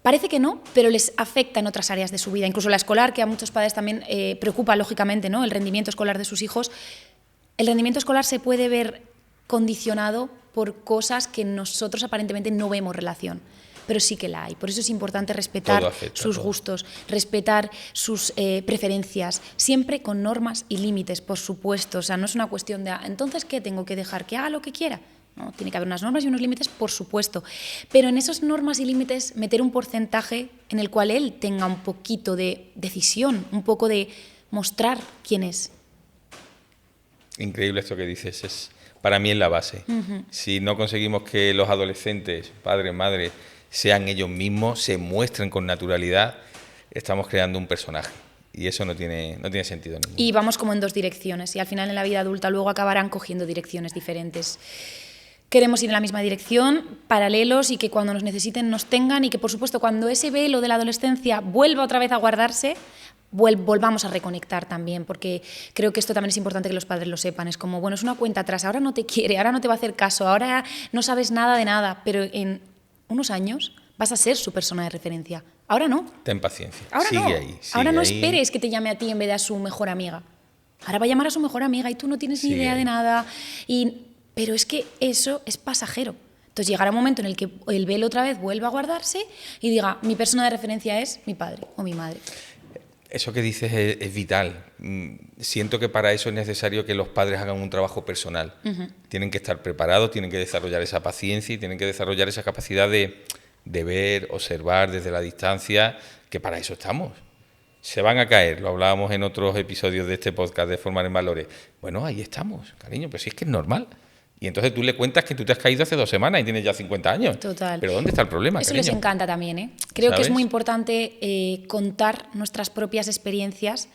parece que no, pero les afecta en otras áreas de su vida, incluso la escolar, que a muchos padres también preocupa, lógicamente, ¿no? El rendimiento escolar de sus hijos. El rendimiento escolar se puede ver condicionado por cosas que nosotros aparentemente no vemos relación, pero sí que la hay. Por eso es importante respetar sus gustos, respetar sus preferencias, siempre con normas y límites, por supuesto. O sea, no es una cuestión de, entonces, ¿qué? ¿Tengo que dejar que haga lo que quiera? No, tiene que haber unas normas y unos límites, por supuesto. Pero en esas normas y límites meter un porcentaje en el cual él tenga un poquito de decisión, un poco de mostrar quién es. Increíble esto que dices, para mí es la base. Si no conseguimos que los adolescentes, padres, madres, sean ellos mismos, se muestren con naturalidad, estamos creando un personaje. Y eso no tiene sentido ninguno. Y vamos como en dos direcciones, y al final en la vida adulta luego acabarán cogiendo direcciones diferentes. Queremos ir en la misma dirección, paralelos, y que cuando nos necesiten nos tengan, y que por supuesto cuando ese velo de la adolescencia vuelva otra vez a guardarse, volvamos a reconectar también, porque creo que esto también es importante que los padres lo sepan. Es como, bueno, es una cuenta atrás, ahora no te quiere, ahora no te va a hacer caso, ahora no sabes nada de nada, pero en unos años vas a ser su persona de referencia. Ahora no. Ten paciencia. Ahora sigue no. Ahí. Ahora no esperes que te llame a ti en vez de a su mejor amiga. Ahora va a llamar a su mejor amiga y tú no tienes ni idea de nada. Pero es que eso es pasajero. Entonces llegará un momento en el que el velo otra vez vuelva a guardarse y diga, mi persona de referencia es mi padre o mi madre. Eso que dices es vital. Siento que para eso es necesario que los padres hagan un trabajo personal. Tienen que estar preparados, tienen que desarrollar esa paciencia y tienen que desarrollar esa capacidad de ver, observar desde la distancia, que para eso estamos. Se van a caer, lo hablábamos en otros episodios de este podcast de Formar en Valores. Bueno, ahí estamos, cariño, pero si es que es normal. Y entonces tú le cuentas que tú te has caído hace 2 semanas y tienes ya 50 años. Total. Pero ¿dónde está el problema, Eso cariño? les encanta también, ¿eh? Creo ¿Sabes? que es muy importante contar nuestras propias experiencias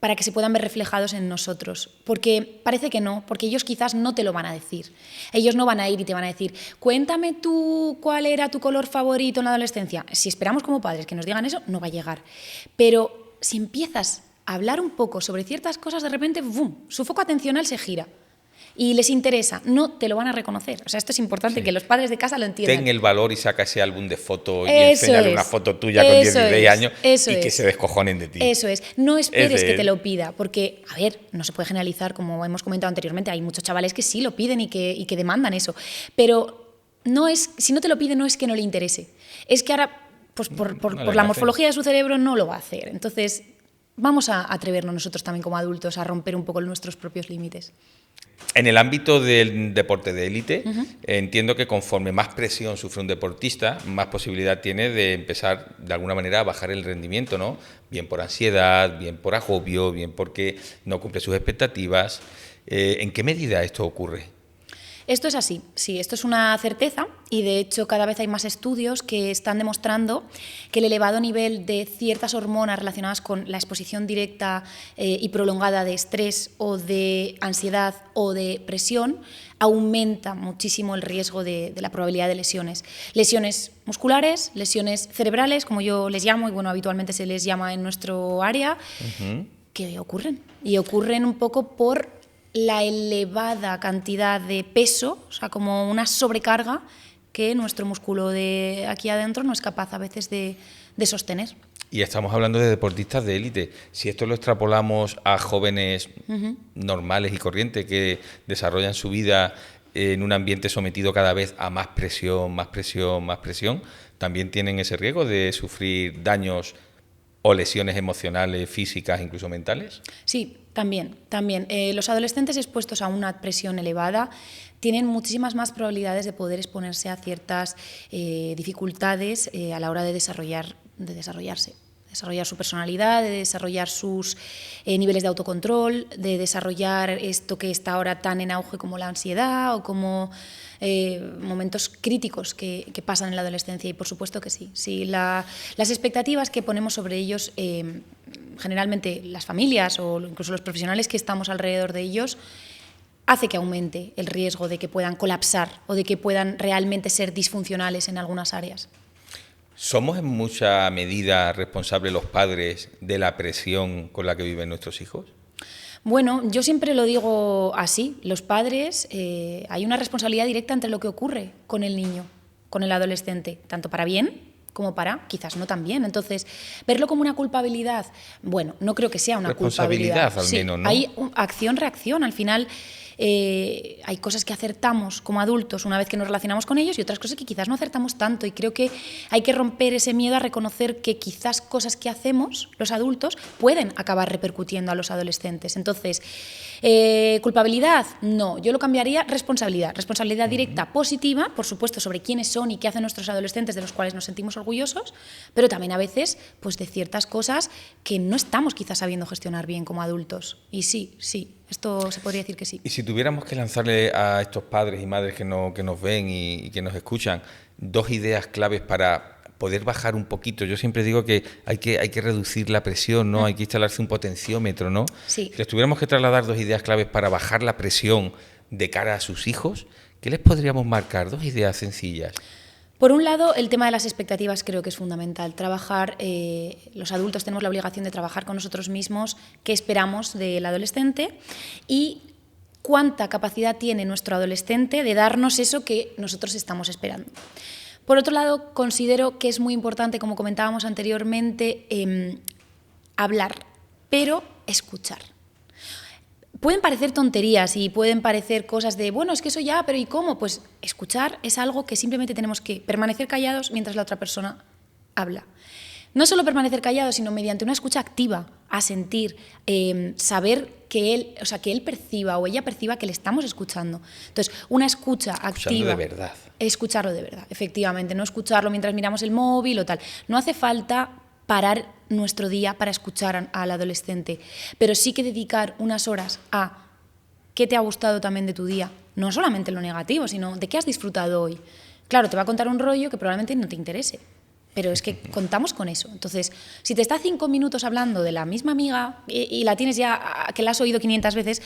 para que se puedan ver reflejados en nosotros. Porque parece que no, porque ellos quizás no te lo van a decir. Ellos no van a ir y te van a decir, cuéntame tú cuál era tu color favorito en la adolescencia. Si esperamos como padres que nos digan eso, no va a llegar. Pero si empiezas a hablar un poco sobre ciertas cosas, de repente, ¡bum!, su foco atencional se gira. Y les interesa, no te lo van a reconocer. O sea, esto es importante que los padres de casa lo entiendan. Ten el valor y saca ese álbum de fotos y enséñale una foto tuya con 16 años y que se descojonen de ti. Eso es. No esperes que te lo pida, porque, a ver, no se puede generalizar, como hemos comentado anteriormente, hay muchos chavales que sí lo piden y que demandan eso. Pero no es, si no te lo pide, no es que no le interese. Es que ahora, pues por la morfología de su cerebro, no lo va a hacer. Entonces, vamos a atrevernos nosotros también como adultos a romper un poco nuestros propios límites. En el ámbito del deporte de élite, entiendo que conforme más presión sufre un deportista, más posibilidad tiene de empezar de alguna manera a bajar el rendimiento, ¿no? Bien por ansiedad, bien por agobio, bien porque no cumple sus expectativas. ¿En qué medida esto ocurre? Esto es así, sí, esto es una certeza y de hecho cada vez hay más estudios que están demostrando que el elevado nivel de ciertas hormonas relacionadas con la exposición directa y prolongada de estrés o de ansiedad o de presión aumenta muchísimo el riesgo de la probabilidad de lesiones. Lesiones musculares, lesiones cerebrales, como yo les llamo, y bueno, habitualmente se les llama en nuestro área, que ocurren. Y ocurren un poco por la elevada cantidad de peso, o sea, como una sobrecarga que nuestro músculo de aquí adentro no es capaz a veces de sostener. Y estamos hablando de deportistas de élite. Si esto lo extrapolamos a jóvenes normales y corrientes que desarrollan su vida en un ambiente sometido cada vez a más presión, también tienen ese riesgo de sufrir daños o lesiones emocionales, físicas, incluso mentales. Sí, también. Los adolescentes expuestos a una presión elevada tienen muchísimas más probabilidades de poder exponerse a ciertas dificultades a la hora de desarrollarse. Desarrollar su personalidad, de desarrollar sus niveles de autocontrol, de desarrollar esto que está ahora tan en auge como la ansiedad o como momentos críticos que pasan en la adolescencia. Y por supuesto que sí. Las expectativas que ponemos sobre ellos, generalmente las familias o incluso los profesionales que estamos alrededor de ellos, hace que aumente el riesgo de que puedan colapsar o de que puedan realmente ser disfuncionales en algunas áreas. ¿Somos en mucha medida responsables los padres de la presión con la que viven nuestros hijos? Bueno, yo siempre lo digo así. Los padres, hay una responsabilidad directa entre lo que ocurre con el niño, con el adolescente, tanto para bien como para quizás no tan bien. Entonces, verlo como una culpabilidad, bueno, no creo que sea una culpabilidad. Al menos, ¿no? Hay acción-reacción. Al final, hay cosas que acertamos como adultos una vez que nos relacionamos con ellos y otras cosas que quizás no acertamos tanto, y creo que hay que romper ese miedo a reconocer que quizás cosas que hacemos los adultos pueden acabar repercutiendo a los adolescentes. Entonces, culpabilidad, no, yo lo cambiaría responsabilidad directa, positiva, por supuesto, sobre quiénes son y qué hacen nuestros adolescentes, de los cuales nos sentimos orgullosos, pero también a veces pues de ciertas cosas que no estamos quizás sabiendo gestionar bien como adultos. Y sí, esto se podría decir que sí. Y si tuviéramos que lanzarle a estos padres y madres que nos ven y que nos escuchan 2 ideas claves para poder bajar un poquito. Yo siempre digo que hay que reducir la presión, ¿no? Hay que instalarse un potenciómetro, ¿no? Sí. Si les tuviéramos que trasladar 2 ideas claves para bajar la presión de cara a sus hijos, ¿qué les podríamos marcar? 2 ideas sencillas. Por un lado, el tema de las expectativas creo que es fundamental. Trabajar, los adultos tenemos la obligación de trabajar con nosotros mismos qué esperamos del adolescente y cuánta capacidad tiene nuestro adolescente de darnos eso que nosotros estamos esperando. Por otro lado, considero que es muy importante, como comentábamos anteriormente, hablar, pero escuchar. Pueden parecer tonterías y pueden parecer cosas de, bueno, es que eso ya, pero ¿y cómo? Pues escuchar es algo que simplemente tenemos que permanecer callados mientras la otra persona habla. No solo permanecer callados, sino mediante una escucha activa, asentir, saber que él perciba o ella perciba que le estamos escuchando. Entonces, una escucha activa. De verdad. Escucharlo de verdad, efectivamente. No escucharlo mientras miramos el móvil o tal. No hace falta parar nuestro día para escuchar al adolescente, pero sí que dedicar unas horas a qué te ha gustado también de tu día, no solamente lo negativo, sino de qué has disfrutado hoy. Claro, te va a contar un rollo que probablemente no te interese, pero es que contamos con eso. Entonces, si te está 5 minutos hablando de la misma amiga y la tienes ya, que la has oído 500 veces,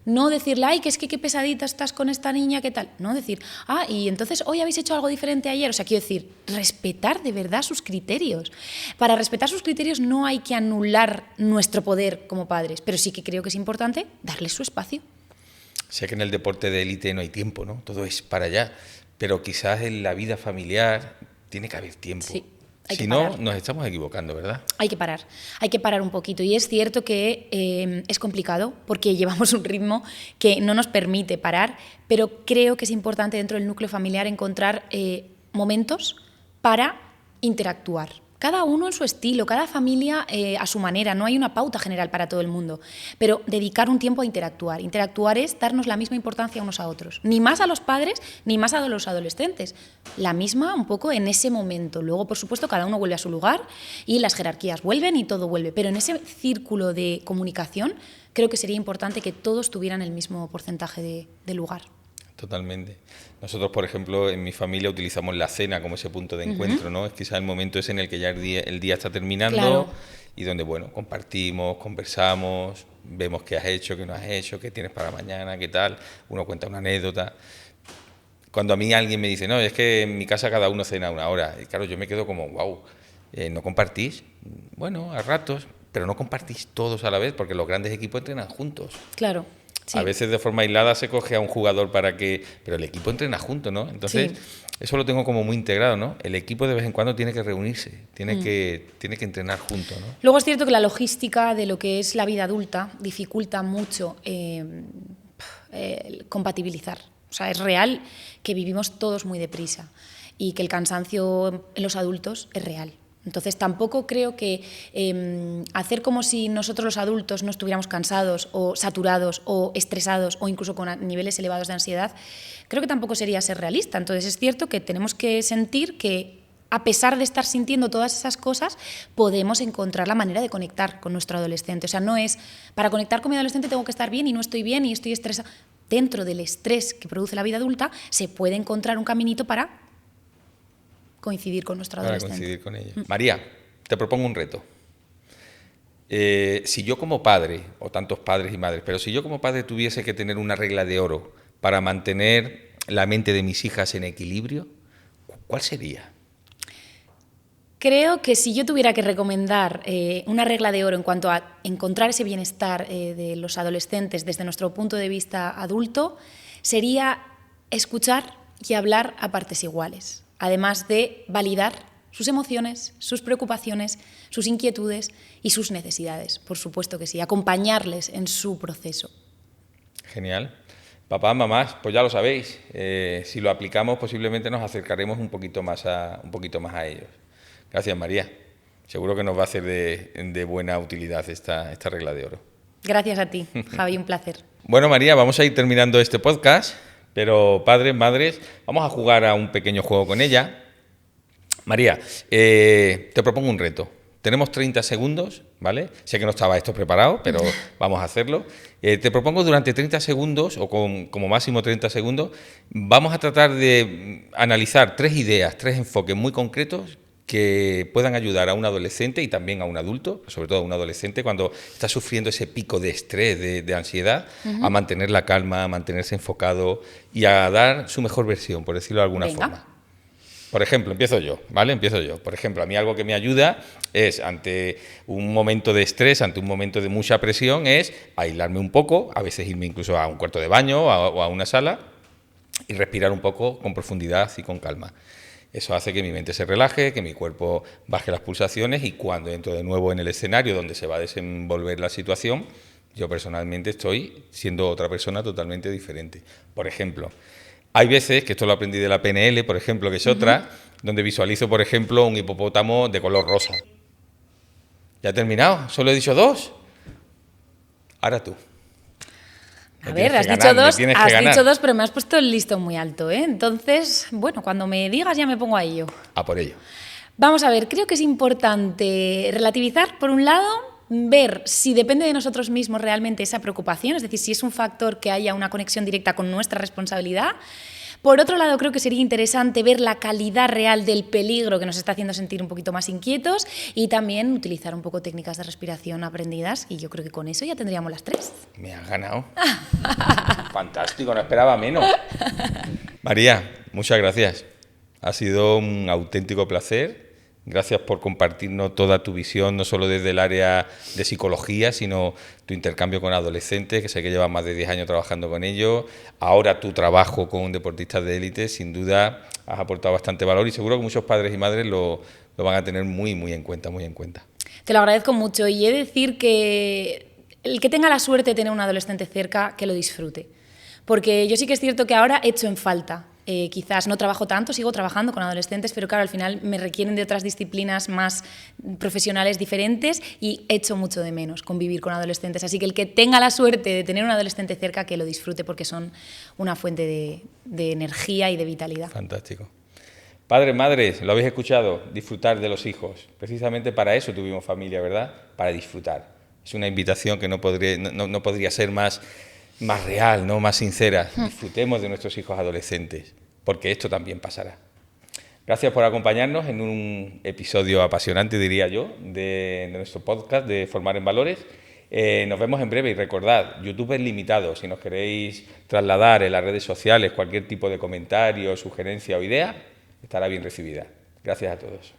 no decirle, ay, que es que qué pesadita estás con esta niña, qué tal. No decir, y entonces hoy habéis hecho algo diferente ayer. O sea, quiero decir, respetar de verdad sus criterios. Para respetar sus criterios no hay que anular nuestro poder como padres, pero sí que creo que es importante darles su espacio. Sé que en el deporte de élite no hay tiempo, ¿no? Todo es para allá, pero quizás en la vida familiar tiene que haber tiempo. Sí. Si no, nos estamos equivocando, ¿verdad? Hay que parar un poquito. Y es cierto que es complicado porque llevamos un ritmo que no nos permite parar, pero creo que es importante dentro del núcleo familiar encontrar momentos para interactuar. Cada uno en su estilo, cada familia a su manera, no hay una pauta general para todo el mundo, pero dedicar un tiempo a interactuar. Interactuar es darnos la misma importancia unos a otros, ni más a los padres ni más a los adolescentes, la misma un poco en ese momento. Luego, por supuesto, cada uno vuelve a su lugar y las jerarquías vuelven y todo vuelve, pero en ese círculo de comunicación creo que sería importante que todos tuvieran el mismo porcentaje de lugar. Totalmente. Nosotros, por ejemplo, en mi familia utilizamos la cena como ese punto de encuentro, ¿no? Es quizás el momento ese en el que ya el día está terminando, claro, y donde, bueno, compartimos, conversamos, vemos qué has hecho, qué no has hecho, qué tienes para mañana, qué tal, uno cuenta una anécdota. Cuando a mí alguien me dice, no, es que en mi casa cada uno cena una hora, y claro, yo me quedo como, wow, ¿no compartís? Bueno, a ratos, pero no compartís todos a la vez, porque los grandes equipos entrenan juntos. Claro. Sí. A veces de forma aislada se coge a un jugador para que... Pero el equipo entrena junto, ¿no? Entonces, sí, eso lo tengo como muy integrado, ¿no? El equipo de vez en cuando tiene que reunirse, tiene que entrenar junto, ¿no? Luego es cierto que la logística de lo que es la vida adulta dificulta mucho compatibilizar. O sea, es real que vivimos todos muy deprisa y que el cansancio en los adultos es real. Entonces tampoco creo que hacer como si nosotros los adultos no estuviéramos cansados o saturados o estresados o incluso con niveles elevados de ansiedad, creo que tampoco sería ser realista. Entonces es cierto que tenemos que sentir que a pesar de estar sintiendo todas esas cosas, podemos encontrar la manera de conectar con nuestro adolescente. O sea, no es, para conectar con mi adolescente tengo que estar bien y no estoy bien y estoy estresada. Dentro del estrés que produce la vida adulta se puede encontrar un caminito para coincidir con nuestra adolescente. Para coincidir con ella. María, te propongo un reto. Si yo como padre, o tantos padres y madres, pero si yo como padre tuviese que tener una regla de oro para mantener la mente de mis hijas en equilibrio, ¿cuál sería? Creo que si yo tuviera que recomendar una regla de oro en cuanto a encontrar ese bienestar de los adolescentes desde nuestro punto de vista adulto, sería escuchar y hablar a partes iguales. Además de validar sus emociones, sus preocupaciones, sus inquietudes y sus necesidades. Por supuesto que sí, acompañarles en su proceso. Genial. Papás, mamás, pues ya lo sabéis, si lo aplicamos posiblemente nos acercaremos un poquito más a ellos. Gracias, María. Seguro que nos va a hacer de buena utilidad esta regla de oro. Gracias a ti, Javi, un placer. Bueno, María, vamos a ir terminando este podcast. Pero padres, madres, vamos a jugar a un pequeño juego con ella. María, te propongo un reto. Tenemos 30 segundos, ¿vale? Sé que no estaba esto preparado, pero vamos a hacerlo. Te propongo durante 30 segundos, o como máximo 30 segundos, vamos a tratar de analizar 3 ideas, 3 enfoques muy concretos que puedan ayudar a un adolescente y también a un adulto, sobre todo a un adolescente, cuando está sufriendo ese pico de estrés, de ansiedad, a mantener la calma, a mantenerse enfocado y a dar su mejor versión, por decirlo de alguna forma. Por ejemplo, empiezo yo, ¿vale? Empiezo yo. Por ejemplo, a mí algo que me ayuda es, ante un momento de estrés, ante un momento de mucha presión, es aislarme un poco, a veces irme incluso a un cuarto de baño o a una sala y respirar un poco con profundidad y con calma. Eso hace que mi mente se relaje, que mi cuerpo baje las pulsaciones y cuando entro de nuevo en el escenario donde se va a desenvolver la situación, yo personalmente estoy siendo otra persona totalmente diferente. Por ejemplo, hay veces, que esto lo aprendí de la PNL, por ejemplo, que es otra, donde visualizo, por ejemplo, un hipopótamo de color rosa. ¿Ya he terminado? ¿Solo he dicho 2? Ahora tú. A ver, has dicho dos, pero me has puesto el listón muy alto, ¿eh? Entonces, bueno, cuando me digas ya me pongo a ello. A por ello. Vamos a ver, creo que es importante relativizar, por un lado, ver si depende de nosotros mismos realmente esa preocupación, es decir, si es un factor que haya una conexión directa con nuestra responsabilidad. Por otro lado, creo que sería interesante ver la calidad real del peligro que nos está haciendo sentir un poquito más inquietos y también utilizar un poco técnicas de respiración aprendidas, y yo creo que con eso ya tendríamos las 3. Me has ganado. Fantástico, no esperaba menos. María, muchas gracias. Ha sido un auténtico placer. Gracias por compartirnos toda tu visión, no solo desde el área de psicología, sino tu intercambio con adolescentes, que sé que llevas más de 10 años trabajando con ellos. Ahora tu trabajo con deportistas de élite, sin duda has aportado bastante valor y seguro que muchos padres y madres lo van a tener muy en cuenta, muy en cuenta. Te lo agradezco mucho y he de decir que el que tenga la suerte de tener un adolescente cerca, que lo disfrute. Porque yo sí que es cierto que ahora echo en falta. Quizás no trabajo tanto, sigo trabajando con adolescentes, pero claro, al final me requieren de otras disciplinas más profesionales diferentes y echo mucho de menos convivir con adolescentes. Así que el que tenga la suerte de tener un adolescente cerca, que lo disfrute porque son una fuente de energía y de vitalidad. Fantástico. Padres, madres, lo habéis escuchado, disfrutar de los hijos. Precisamente para eso tuvimos familia, ¿verdad? Para disfrutar. Es una invitación que no podría ser más real, ¿no? Más sincera. Disfrutemos de nuestros hijos adolescentes, porque esto también pasará. Gracias por acompañarnos en un episodio apasionante, diría yo, de nuestro podcast de Formar en Valores. Nos vemos en breve y recordad, YouTube es limitado. Si nos queréis trasladar en las redes sociales cualquier tipo de comentario, sugerencia o idea, estará bien recibida. Gracias a todos.